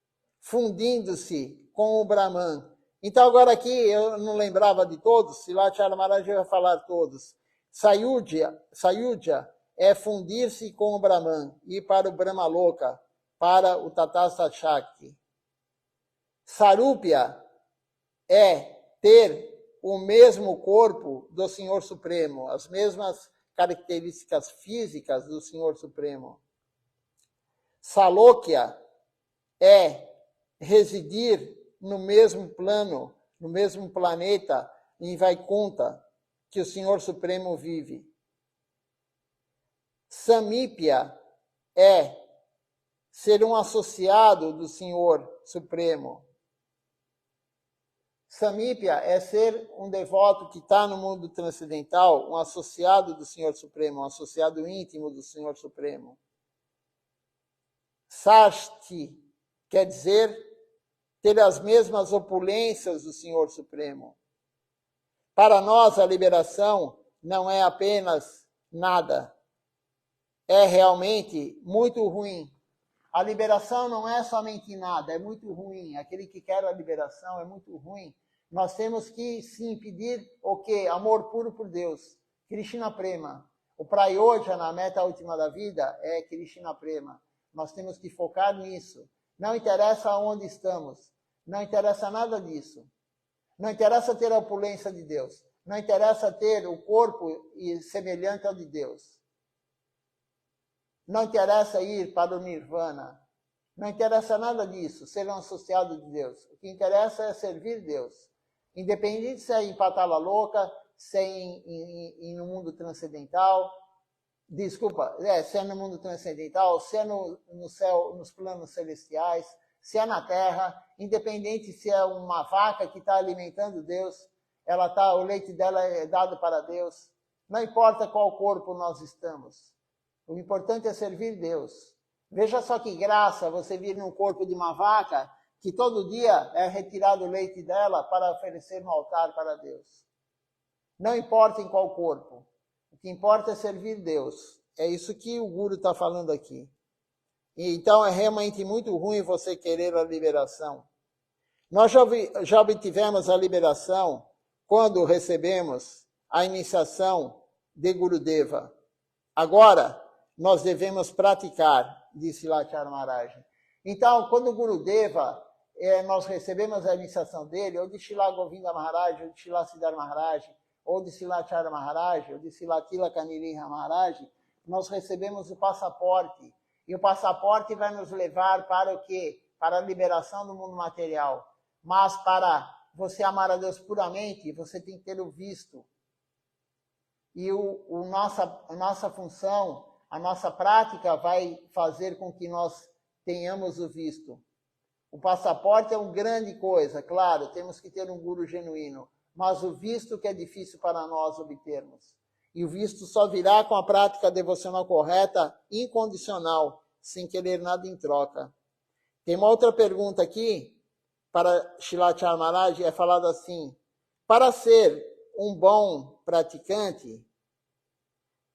fundindo-se com o Brahman. Então, agora aqui, eu não lembrava de todos, Srila Maharaj vai falar todos. Sayudhya é fundir-se com o Brahman, ir para o Brahmaloka, para o Tathagata Shakti. Sarupya é ter o mesmo corpo do Senhor Supremo, as mesmas características físicas do Senhor Supremo. Salokya é residir no mesmo plano, no mesmo planeta, em Vaikunta, que o Senhor Supremo vive. Samípia é ser um associado do Senhor Supremo. Samípia é ser um devoto que está no mundo transcendental, um associado do Senhor Supremo, um associado íntimo do Senhor Supremo. Sashti quer dizer ter as mesmas opulências do Senhor Supremo. Para nós, a liberação não é apenas nada. É realmente muito ruim. A liberação não é somente nada, é muito ruim. Aquele que quer a liberação é muito ruim. Nós temos que sim pedir o quê? Amor puro por Deus. Krishna Prema. O Prayojana, a meta última da vida, é Krishna Prema. Nós temos que focar nisso. Não interessa onde estamos. Não interessa nada disso. Não interessa ter a opulência de Deus. Não interessa ter o corpo semelhante ao de Deus. Não interessa ir para o Nirvana. Não interessa nada disso, ser um associado de Deus. O que interessa é servir Deus. Independente se é em Patala Louca, se é no mundo transcendental, se é no mundo transcendental, se é no céu, nos planos celestiais, se é na terra, independente se é uma vaca que está alimentando Deus, o leite dela é dado para Deus. Não importa qual corpo nós estamos. O importante é servir Deus. Veja só que graça você vir num corpo de uma vaca que todo dia é retirado o leite dela para oferecer no altar para Deus. Não importa em qual corpo. O que importa é servir Deus. É isso que o Guru está falando aqui. E então é realmente muito ruim você querer a liberação. Nós já obtivemos a liberação quando recebemos a iniciação de Gurudeva. Agora, nós devemos praticar, disse Lachar Maharaj. Então, quando o Gurudeva, nós recebemos a iniciação dele, ou de Shila Govinda Maharaj, ou de Shila Siddhar Maharaj, ou de Silachara Maharaj, ou de Silatila Kaniriha Maharaj, nós recebemos o passaporte. E o passaporte vai nos levar para o quê? Para a liberação do mundo material. Mas para você amar a Deus puramente, você tem que ter o visto. E a nossa função, a nossa prática vai fazer com que nós tenhamos o visto. O passaporte é uma grande coisa, claro, temos que ter um guru genuíno, mas o visto que é difícil para nós obtermos. E o visto só virá com a prática devocional correta, incondicional, sem querer nada em troca. Tem uma outra pergunta aqui, para Shilachar Maharaj, é falado assim: para ser um bom praticante,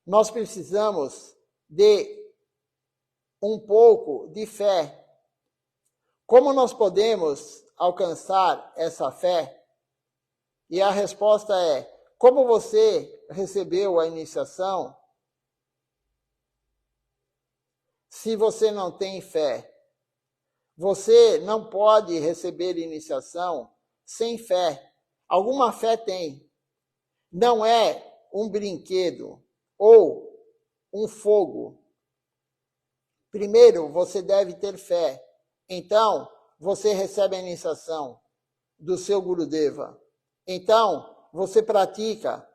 nós precisamos de um pouco de fé. Como nós podemos alcançar essa fé? E a resposta é: como você recebeu a iniciação, se você não tem fé? Você não pode receber iniciação sem fé. Alguma fé tem. Não é um brinquedo ou um fogo. Primeiro, você deve ter fé. Então, você recebe a iniciação do seu Gurudeva. Então, você pratica,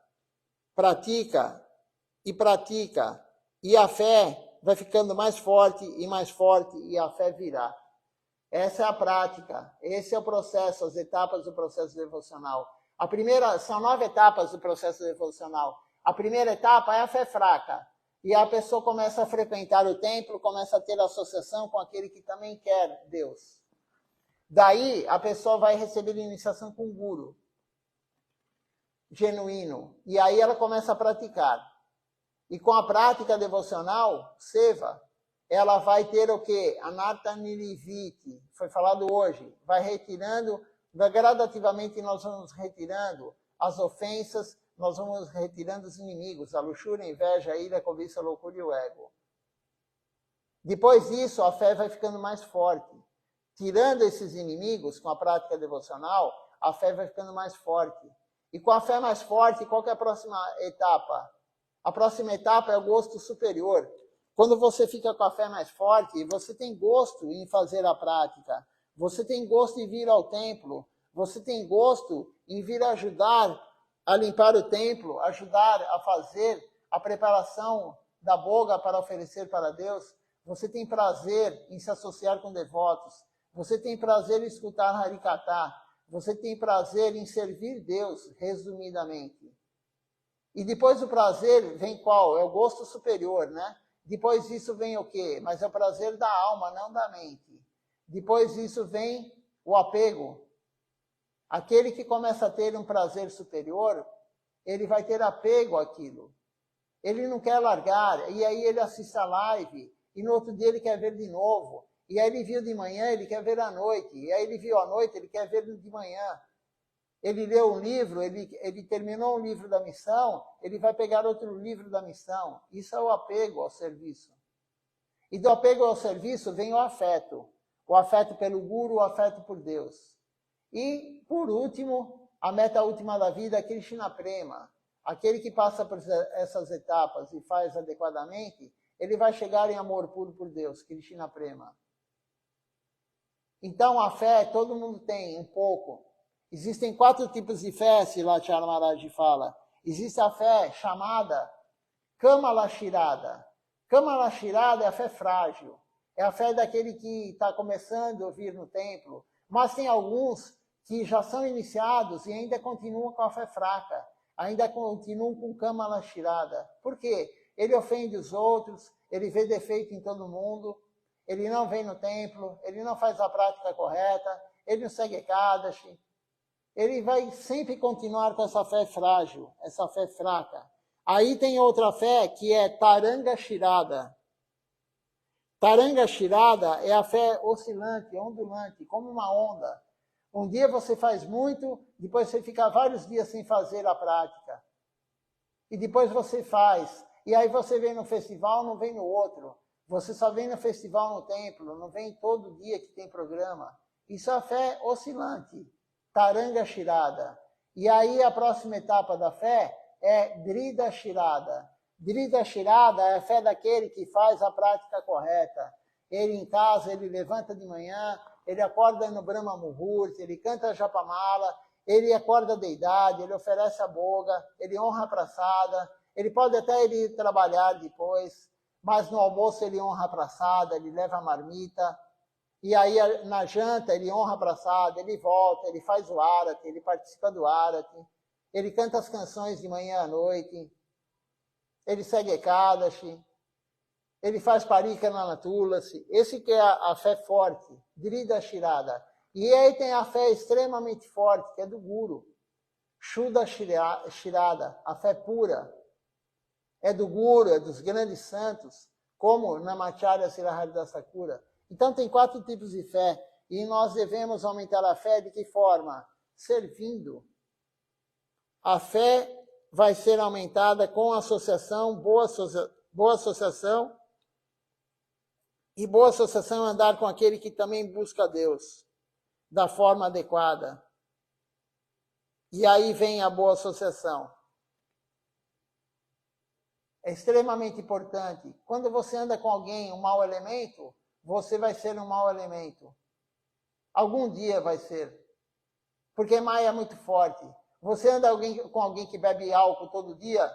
e a fé vai ficando mais forte, e a fé virá. Essa é a prática, esse é o processo, as etapas do processo devocional. São 9 etapas do processo devocional. A primeira etapa é a fé fraca. E a pessoa começa a frequentar o templo, começa a ter associação com aquele que também quer Deus. Daí, a pessoa vai receber iniciação com o guru genuíno. E aí ela começa a praticar. E com a prática devocional, seva, ela vai ter o quê? Anarta niriviti, foi falado hoje, vai retirando, gradativamente nós vamos retirando as ofensas, nós vamos retirando os inimigos, a luxúria, a inveja, a ira, a cobiça, a loucura e o ego. Depois disso, a fé vai ficando mais forte. Tirando esses inimigos com a prática devocional, a fé vai ficando mais forte. E com a fé mais forte, qual que é a próxima etapa? A próxima etapa é o gosto superior. Quando você fica com a fé mais forte, você tem gosto em fazer a prática. Você tem gosto em vir ao templo. Você tem gosto em vir ajudar a limpar o templo, ajudar a fazer a preparação da boga para oferecer para Deus. Você tem prazer em se associar com devotos. Você tem prazer em escutar Harikata. Você tem prazer em servir Deus, resumidamente. E depois do prazer vem qual? É o gosto superior, né? Depois disso vem o quê? Mas é o prazer da alma, não da mente. Depois disso vem o apego. Aquele que começa a ter um prazer superior, ele vai ter apego àquilo. Ele não quer largar, e aí ele assiste a live, e no outro dia ele quer ver de novo. E aí ele viu de manhã, ele quer ver à noite. E aí ele viu à noite, ele quer ver de manhã. Ele leu um livro, ele terminou um livro da missão, ele vai pegar outro livro da missão. Isso é o apego ao serviço. E do apego ao serviço vem o afeto. O afeto pelo Guru, o afeto por Deus. E, por último, a meta última da vida é Krishna Prema. Aquele que passa por essas etapas e faz adequadamente, ele vai chegar em amor puro por Deus, Krishna Prema. Então, a fé, todo mundo tem um pouco. Existem 4 tipos de fé, Silachara Maharaj fala. Existe a fé chamada Kamala Shirada. Kamala Shirada é a fé frágil. É a fé daquele que está começando a vir no templo. Mas tem alguns que já são iniciados e ainda continuam com a fé fraca. Ainda continuam com Kamala Shirada. Por quê? Ele ofende os outros, ele vê defeito em todo mundo, ele não vem no templo, ele não faz a prática correta, ele não segue Ekadashi. Ele vai sempre continuar com essa fé frágil, essa fé fraca. Aí tem outra fé que é Taranga Shirada. Taranga Shirada é a fé oscilante, ondulante, como uma onda. Um dia você faz muito, depois você fica vários dias sem fazer a prática. E depois você faz. E aí você vem no festival, não vem no outro. Você só vem no festival no templo, não vem todo dia que tem programa. Isso é a fé oscilante. Taranga Shirada. E aí a próxima etapa da fé é Drida Shirada. Drida Shirada é a fé daquele que faz a prática correta. Ele em casa, ele levanta de manhã, ele acorda no Brahma Muhurta, ele canta Japamala, ele acorda a deidade, ele oferece a boga, ele honra a praçada, ele pode até ir trabalhar depois, mas no almoço ele honra a praçada, ele leva a marmita, e aí na janta ele honra a praçada, ele volta, ele faz o Arati, ele participa do Arati, ele canta as canções de manhã à noite, ele segue Ekadashi, ele faz Parikana na Tulasi. Esse que é a fé forte, Drida Shirada. E aí tem a fé extremamente forte, que é do Guru, Shuddha Shirada, a fé pura. É do Guru, é dos grandes santos, como Namacharya Siraharidasa Thakura. Então tem 4 tipos de fé, e nós devemos aumentar a fé de que forma? Servindo. A fé vai ser aumentada com associação, boa associação, e boa associação é andar com aquele que também busca Deus, da forma adequada. E aí vem a boa associação. É extremamente importante. Quando você anda com alguém, um mau elemento, você vai ser um mau elemento. Algum dia vai ser. Porque Maya é muito forte. Você anda com alguém que bebe álcool todo dia,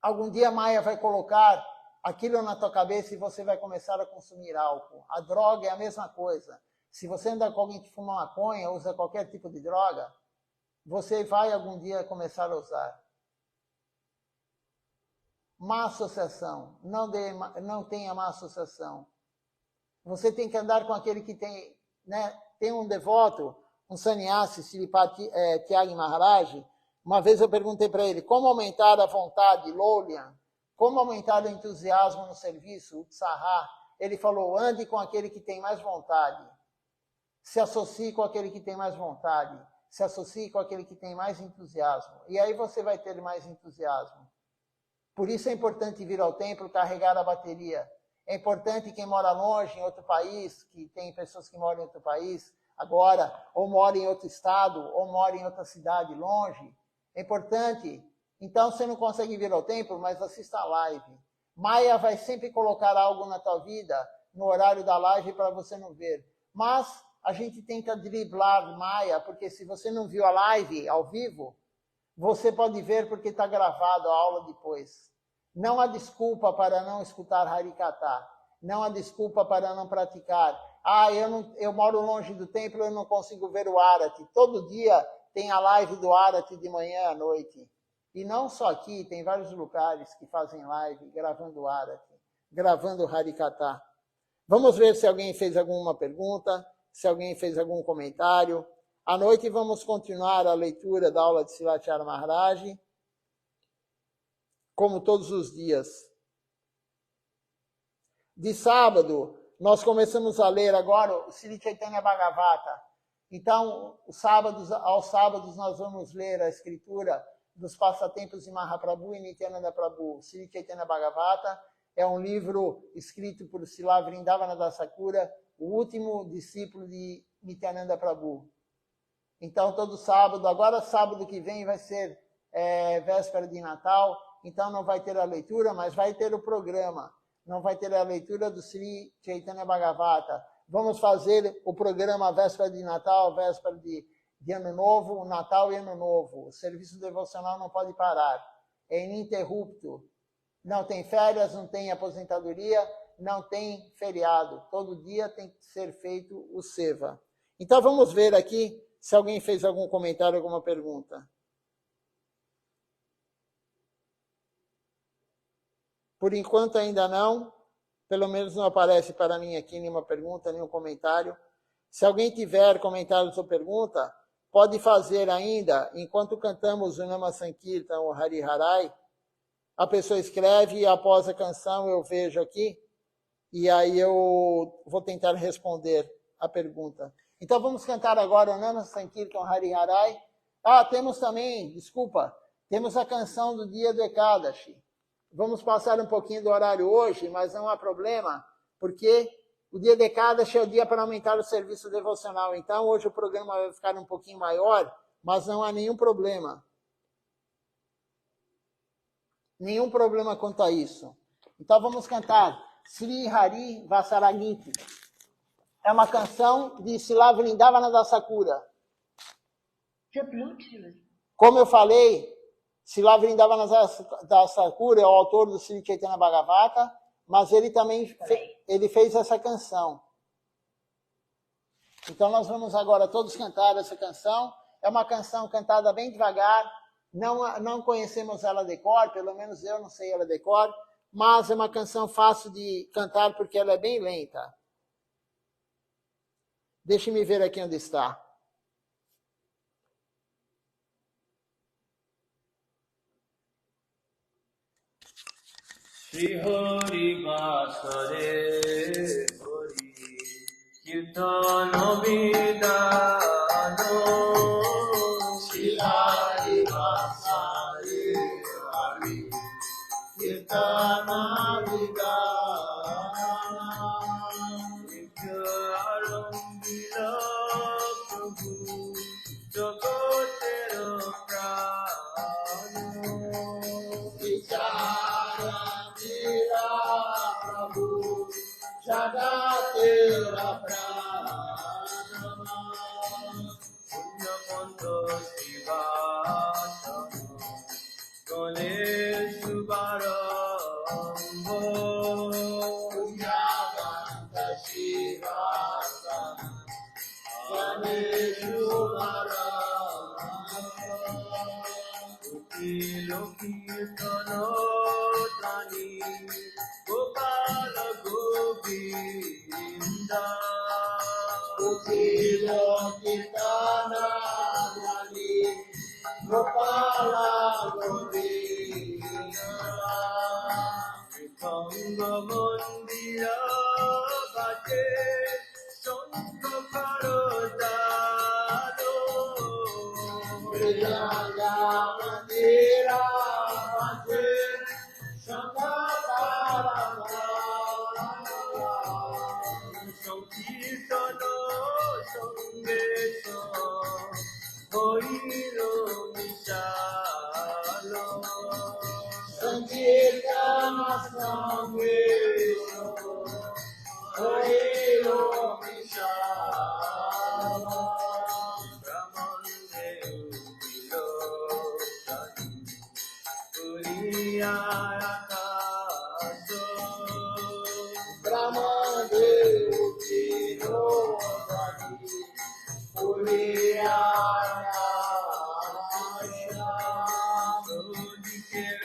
algum dia Maya vai colocar aquilo na tua cabeça e você vai começar a consumir álcool. A droga é a mesma coisa. Se você anda com alguém que fuma maconha, usa qualquer tipo de droga, você vai algum dia começar a usar. Má associação. Não tenha má associação. Você tem que andar com aquele que tem, né, tem um devoto, um sannyasi, Sripati Tyagi Maharaj. Uma vez eu perguntei para ele, como aumentar a vontade, Lolian, Como aumentar o entusiasmo no serviço, o tsahá? Ele falou, ande com aquele que tem mais vontade. Se associe com aquele que tem mais vontade. Se associe com aquele que tem mais entusiasmo. E aí você vai ter mais entusiasmo. Por isso é importante vir ao templo, carregar a bateria. É importante quem mora longe, em outro país, que tem pessoas que moram em outro país agora, ou mora em outro estado, ou mora em outra cidade longe. É importante. Então você não consegue vir ao templo, mas assista a live. Maia vai sempre colocar algo na tua vida, no horário da live, para você não ver. Mas a gente tenta driblar Maia, porque se você não viu a live ao vivo, você pode ver porque está gravado a aula depois. Não há desculpa para não escutar Harikata. Não há desculpa para não praticar. Eu moro longe do templo, eu não consigo ver o Arati. Todo dia tem a live do Arati de manhã à noite. E não só aqui, tem vários lugares que fazem live, gravando o Arati, gravando o Harikata. Vamos ver se alguém fez alguma pergunta, se alguém fez algum comentário. À noite vamos continuar a leitura da aula de Silachara Maharaj, como todos os dias. De sábado, nós começamos a ler agora o Sri Chaitanya Bhagavata. Então, aos sábados, nós vamos ler a escritura dos passatempos de Mahaprabhu e Nityananda Prabhu. Sri Chaitanya Bhagavata é um livro escrito por Srila Vrindavana Das Thakura, o último discípulo de Nityananda Prabhu. Então, todo sábado, agora sábado que vem vai ser véspera de Natal, então não vai ter a leitura, mas vai ter o programa. Não vai ter a leitura do Sri Chaitanya Bhagavata. Vamos fazer o programa véspera de Natal, véspera de Ano Novo, Natal e Ano Novo. O serviço devocional não pode parar. É ininterrupto. Não tem férias, não tem aposentadoria, não tem feriado. Todo dia tem que ser feito o seva. Então vamos ver aqui se alguém fez algum comentário, alguma pergunta. Por enquanto ainda não. Pelo menos não aparece para mim aqui nenhuma pergunta, nenhum comentário. Se alguém tiver comentário ou pergunta, pode fazer ainda, enquanto cantamos o Nama Sankirtan, o Hari Harai. A pessoa escreve e após a canção eu vejo aqui. E aí eu vou tentar responder a pergunta. Então vamos cantar agora o Nama Sankirtan, o Hari Harai. Temos também, desculpa, temos a canção do dia do Ekadashi. Vamos passar um pouquinho do horário hoje, mas não há problema, porque o dia de Ekadashi é o dia para aumentar o serviço devocional. Então, hoje o programa vai ficar um pouquinho maior, mas não há nenhum problema. Nenhum problema quanto a isso. Então, vamos cantar Sri Hari Vasaragiti. É uma canção de Srila Vrindavana Das Thakura. Como eu falei, Srila Vrindavana Das Thakura é o autor do Sri Chaitanya Bhagavata, mas ele também ele fez essa canção. Então nós vamos agora todos cantar essa canção. É uma canção cantada bem devagar, não conhecemos ela de cor, pelo menos eu não sei ela de cor, mas é uma canção fácil de cantar porque ela é bem lenta. Deixe-me ver aqui onde está. Shri Hari Vasare Hari Kirtana Vidano Shri Hari Vasare Hari Kirtana Vidano Arambila Prabhu Jagotera Prano Prabhu Jagatera Prana Punya Manta Sivata Gole Subarambo Punya Manta Sivata Gole Subarambo Lokirtana Tani Gopala Govinda Lokirtana Tani Gopala Govinda মন্দির বাজে শঙ্খ করতালো Brillanga Mandira Bhaje সংকীর্তন সঙ্গে হইল বিশাল Sankirtana Samveso Hoilo Vishala ব্রাহ্মণে উঠিল জানি করিয়া আকাশ Brahmade Utino Bhagi Puriyana দিকের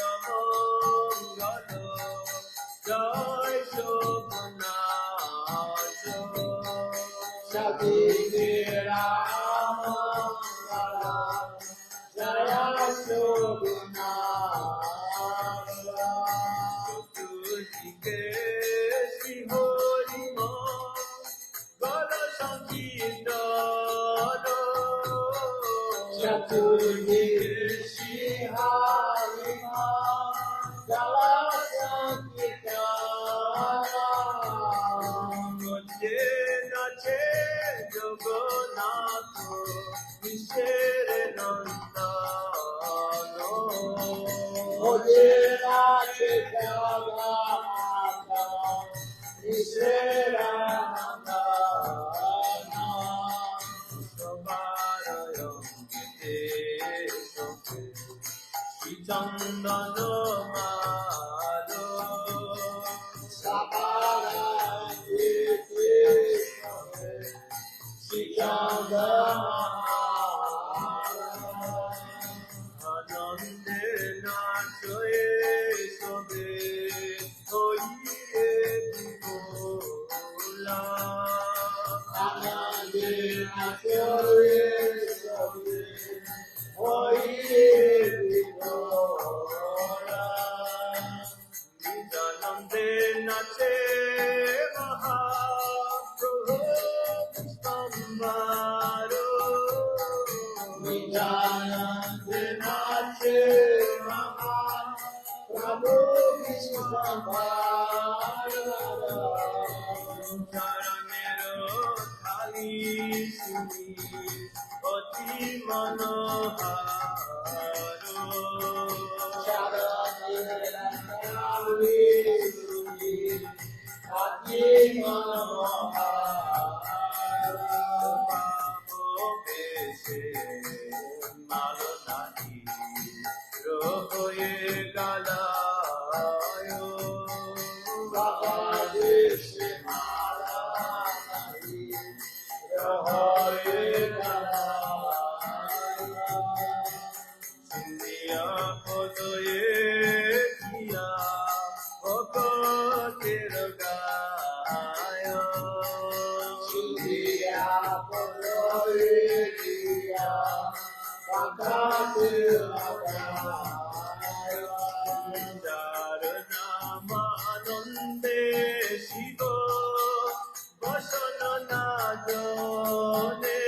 অমঙ্গল জয় শোভনাশ Shakti Ramangala Jaya Shobhana চতুর্দিকে শ্রী হরিম গল সংকীর্তন Chaturdige Shiharima Jala Sankirtana মধ্যে নাচে জগন্নাথ বিশ্বের নন্দন Modena Chekavamata Visheranandana সবার অঙ্গিতে শোভে শ্রীচন্দন মালো Sapara Iti Sikandamara আনন্দে নাচয়ে শোভে হইয়ে বিভোলা Anande Natyoye Sobe Oye Vibhora নিজানন্দে নাচে মহাপ্রভু স্তম্ভারো Nijanande Nache Maha Prabhu Vishwambara চরণের থালি শুনি অতি মনোহার বেশে মালো নাহি রয়ে গালায় সিন্ধিয়া পদয়ে কিয়া ভগতের গায় যার নামানন্দে শিব বসন না জনে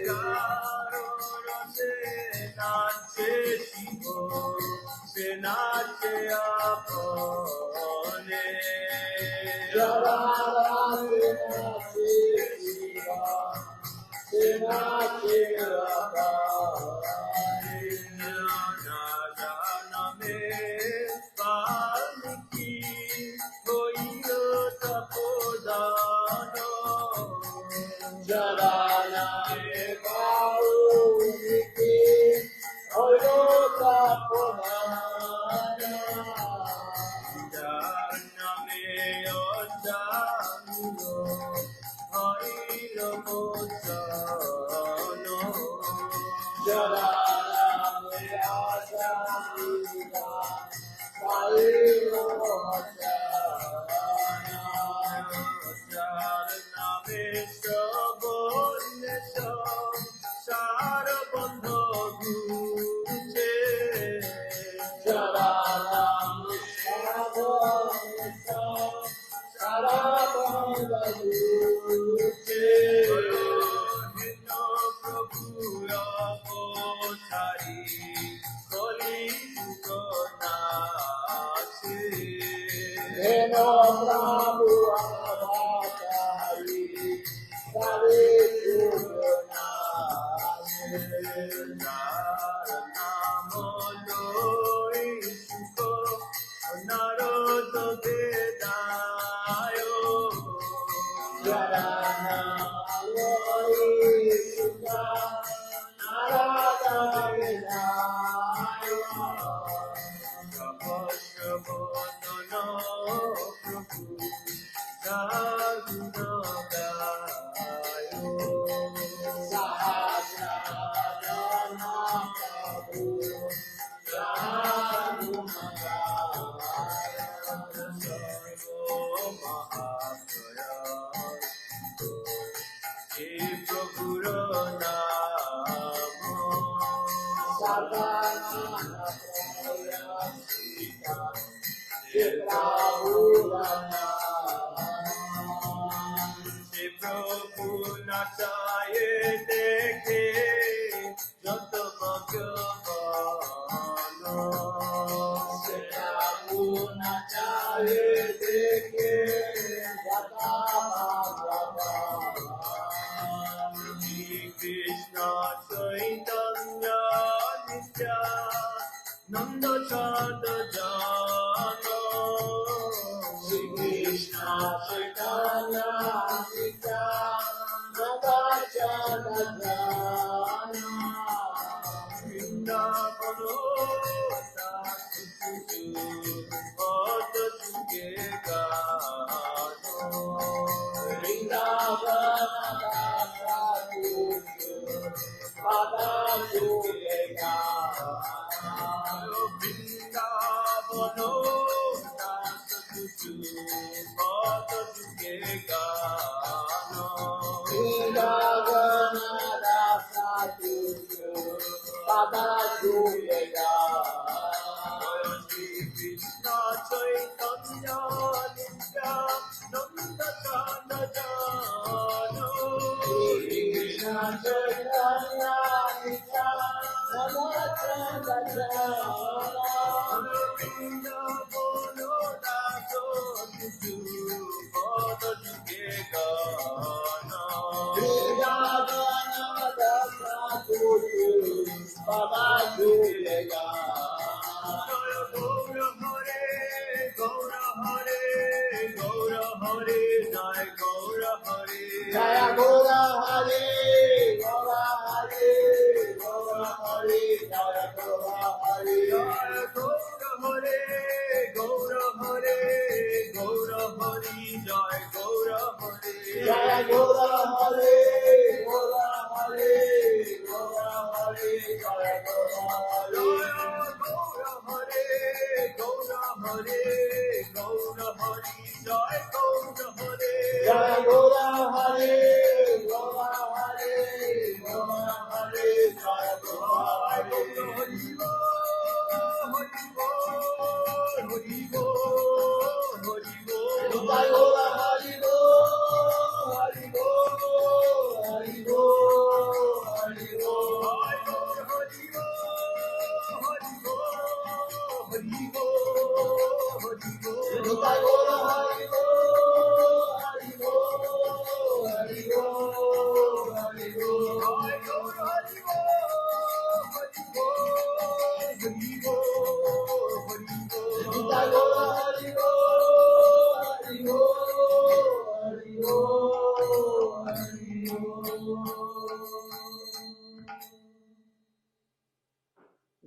কারো রসে নাচে শিব সে নাচে আপনে নামে বাল্মীকি হইল তপোদান যার নামে অজামিল হইল মোচন যার নামে সবল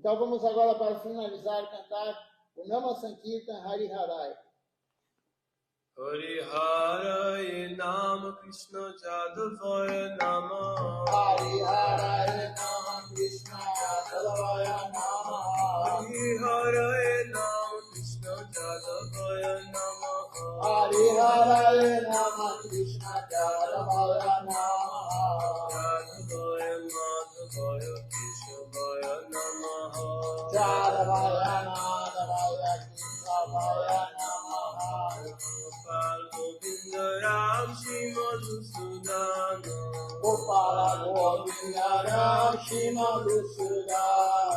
Então vamos agora, para finalizar, cantar o Nama Sankirtan Hari Harai. Hari Harai Nama Krishna Jadavaya Nama Hari Harai Nama Krishna Jadavaya Nama Hari Harai Nama Krishna Jadavaya Nama Hari Harai Nama Krishna Jadavaya Nama Jadavaya Madhavaya Keshavaya Namaha Jadavaya Madhavaya Keshavaya Namaha Gopal Govinda Ram Gopala Govinda Shri Madhusudan.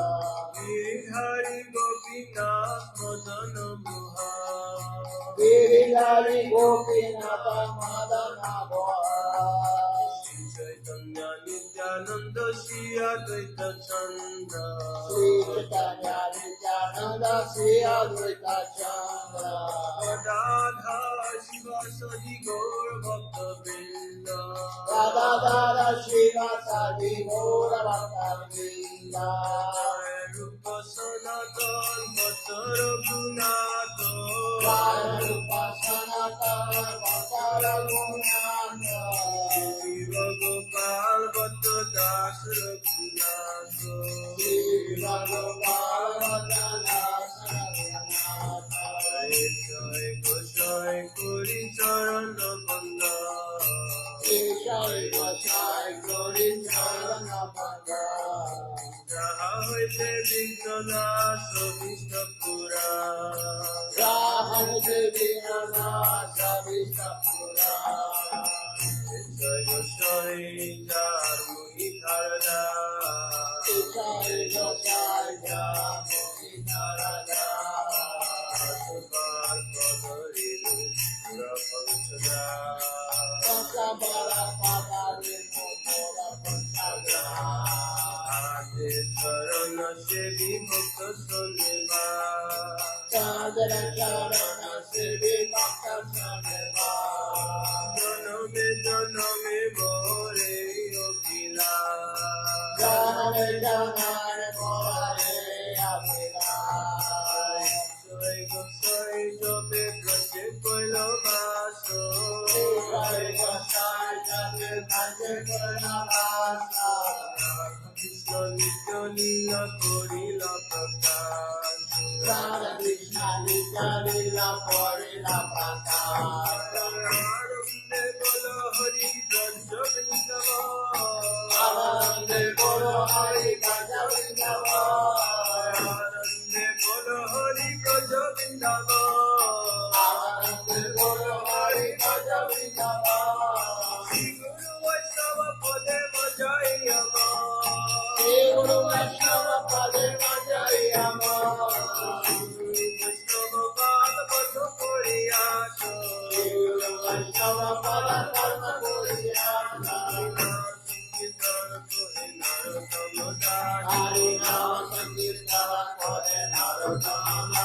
Hari Gopinath Madana Mohan. Giridhari Gopinatha Madana Mohan. Shri Chaitanya Nityananda Shri Advaita Chandra. Shri Chaitanya Nityananda Shri Advaita Chandra. Radha Shiva Sadi Gaur Bhakta Vrinda. Radha Dada Shiva Sadi Gaura Bhakta Vrinda. Rupa Sanatan Bhatta Raghunath. Jaya Rupa Sanatana Bhakta Raghunatha. Shiva Gopal Bhatta Das Raghunath. Shiva Gopal Bhatta Das Raghunatha. Jai Gosai Kuri Charana Banda. Jai Gosai Gauri Charana Banda. Jahai Vighnanas Vishnu Pura. Rahan Devi Nasa Vishapura. Jai Gosai Dharmuni Dharada. Jai Gosai Dhamuni Dharada. Asubal Pagarilu Rapanchada. Sakabala Padari Mudura Panchaga. Ade Sarana Sevi Bhakta Saneva. Sadara Charana Siddhi Bhakta Saneva. Janame Janame More Yogila. Janane Janane Morare Avila. Jai Gosai Jobe Prate Koilo Vaso. Jai Gosai Jate Bhaje Karnavasa. Krishna Nitya Lila Korila Prakash. Radha Krishna Nitya Lila Korila Prakash. Arunde Bolo Hari Ganja Vrindava. Arande Goro Hari Gaja Vrindava. Arunde Bolo Hari Ganja Vrindava. Arande Goro Hari Gaja Vrindava. Shri Guru Vaishnava Pade Vajayama. Shri Guru Vaishnava Pade Vajayama. Vaishnava Pada Pada Koriyata. Shri Guru Vaishnava Pada Pada Koriyata. Hari Nam Sankirtana Kore Narottama. Hari Nam Sankirtana Kore Narottama.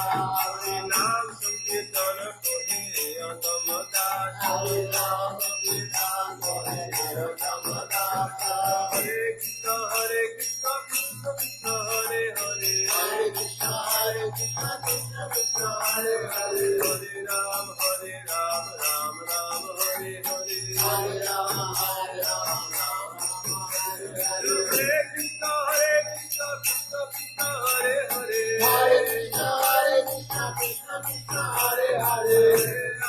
Hare Krishna, Hare Krishna, Krishna Krishna, Hare Hare. Hare Krishna, Hare Krishna, Krishna Krishna, Hare Hare. Hare Ram, Ram Ram, Hare Hare. Hare Rama, Hare Rama, Rama Rama, Hare Hare. Hare Krishna, Krishna Krishna, Hare Hare. Hare Krishna, Krishna Krishna, Hare Hare. Hare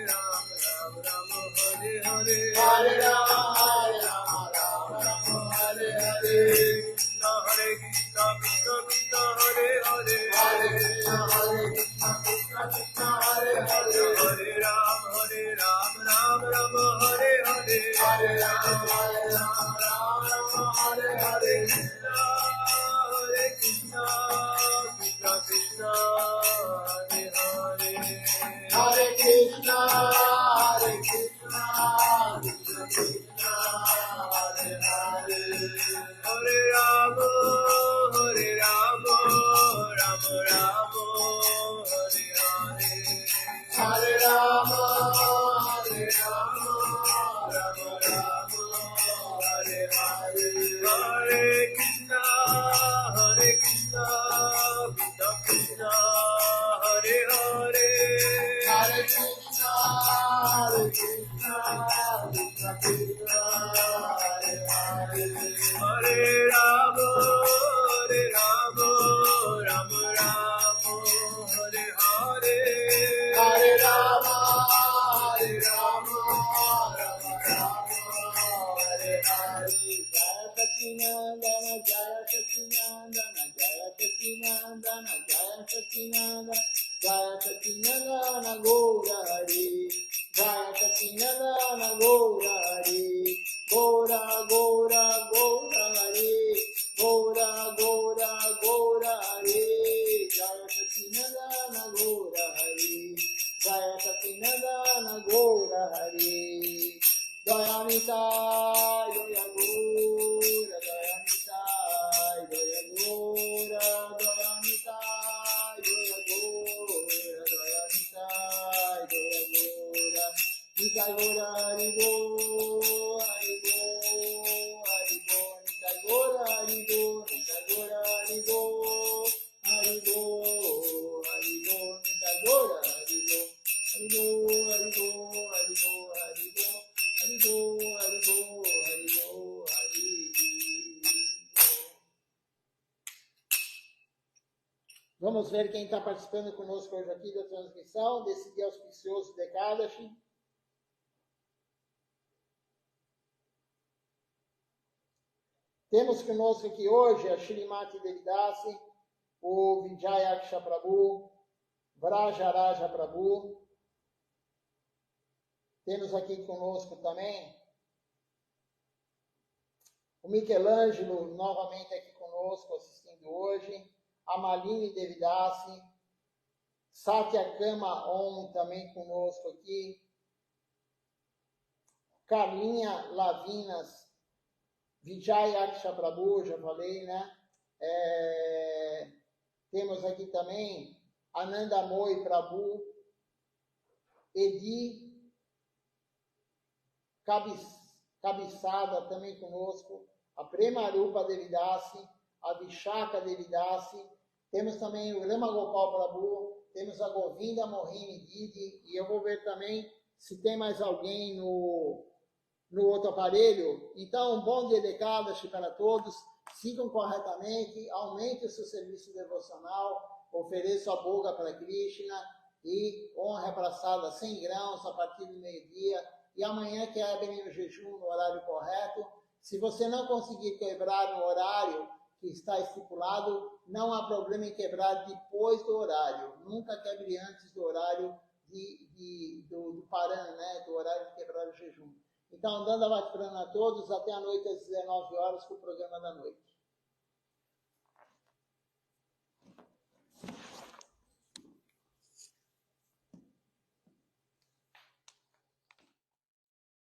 Ram, Ram Ram, Hare Hare. Hare Rama, Hare Rama, Rama Rama, Hare Hare. Krishna, Krishna Krishna, Hare Hare. Hare Krishna, Krishna Krishna, Hare Hare. Hare Ram, Ram Ram, Hare Hare. Hare Rama, Hare Rama, Rama Rama, Hare Hare. Hare Krishna, Krishna Krishna, Hare Hare. Hare Krishna, Krishna Krishna, Hare Hare. Hare Rama, Rama Rama, Hare Hare. Hare Rama, Rama Rama, Hare Hare. Hare Krishna, Krishna Krishna, Hare Hare. Hare Krishna, Krishna Krishna, Hare Hare. Hare Rama, Rama Rama, Hare Hare. Hare Rama, Rama Rama, Hare Hare. Jaya Sacinandana, Jaya Sacinandana, Jaya Sacinandana, Jaya Sacinandana, Jaya Sacinandana, Gaura Hari. Jaya Sacinandana, Gaura Hari. Gaura Gora Hari. Jaya Nitai, Jaya Gora, Jaya Nitai, Jaya Gora, Jaya Nitai, Jaya Gora, Jaya Nitai, Jaya Gora. Nitai Gora Haribo, Haribo, Haribo, Nitai Gora Haribo, Nitai Gora Haribo, Haribo, Haribo, Nitai Gora Haribo, Haribo, Haribo, Haribo, Haribo. Haribo, Haribo, Haribo, Haribo. Vamos ver quem está participando conosco hoje aqui da transmissão desse dia auspicioso de Ekadashi. Temos conosco aqui hoje a Shrimati Devidasi, o Vijayaksha Prabhu, Vrajaraja Prabhu. Temos aqui conosco também o Michelangelo, novamente aqui conosco, assistindo hoje. A Malini Devidasi. Satyakama Om também conosco aqui. Carlinha Lavinas. Vijayaksha Prabhu, já falei, né? Temos aqui também Ananda Moy Prabhu. Edi Cabeçada também conosco, a Premarupa Devidasi, a Vishaka Devidasi, temos também o Rama Gopal Prabhu, temos a Govinda Mohini Didi, e eu vou ver também se tem mais alguém no outro aparelho. Então, um bom dia de Ekadashi para todos, sigam corretamente, aumente o seu serviço devocional, ofereça a boga para Krishna e honra praçada 100 grãos a partir do meio-dia. E amanhã quebrem o jejum no horário correto. Se você não conseguir quebrar no horário que está estipulado, não há problema em quebrar depois do horário. Nunca quebre antes do horário do Paran, né? Do horário de quebrar o jejum. Então, Dandavati Prana a todos, até a noite às 19 horas com o programa da noite.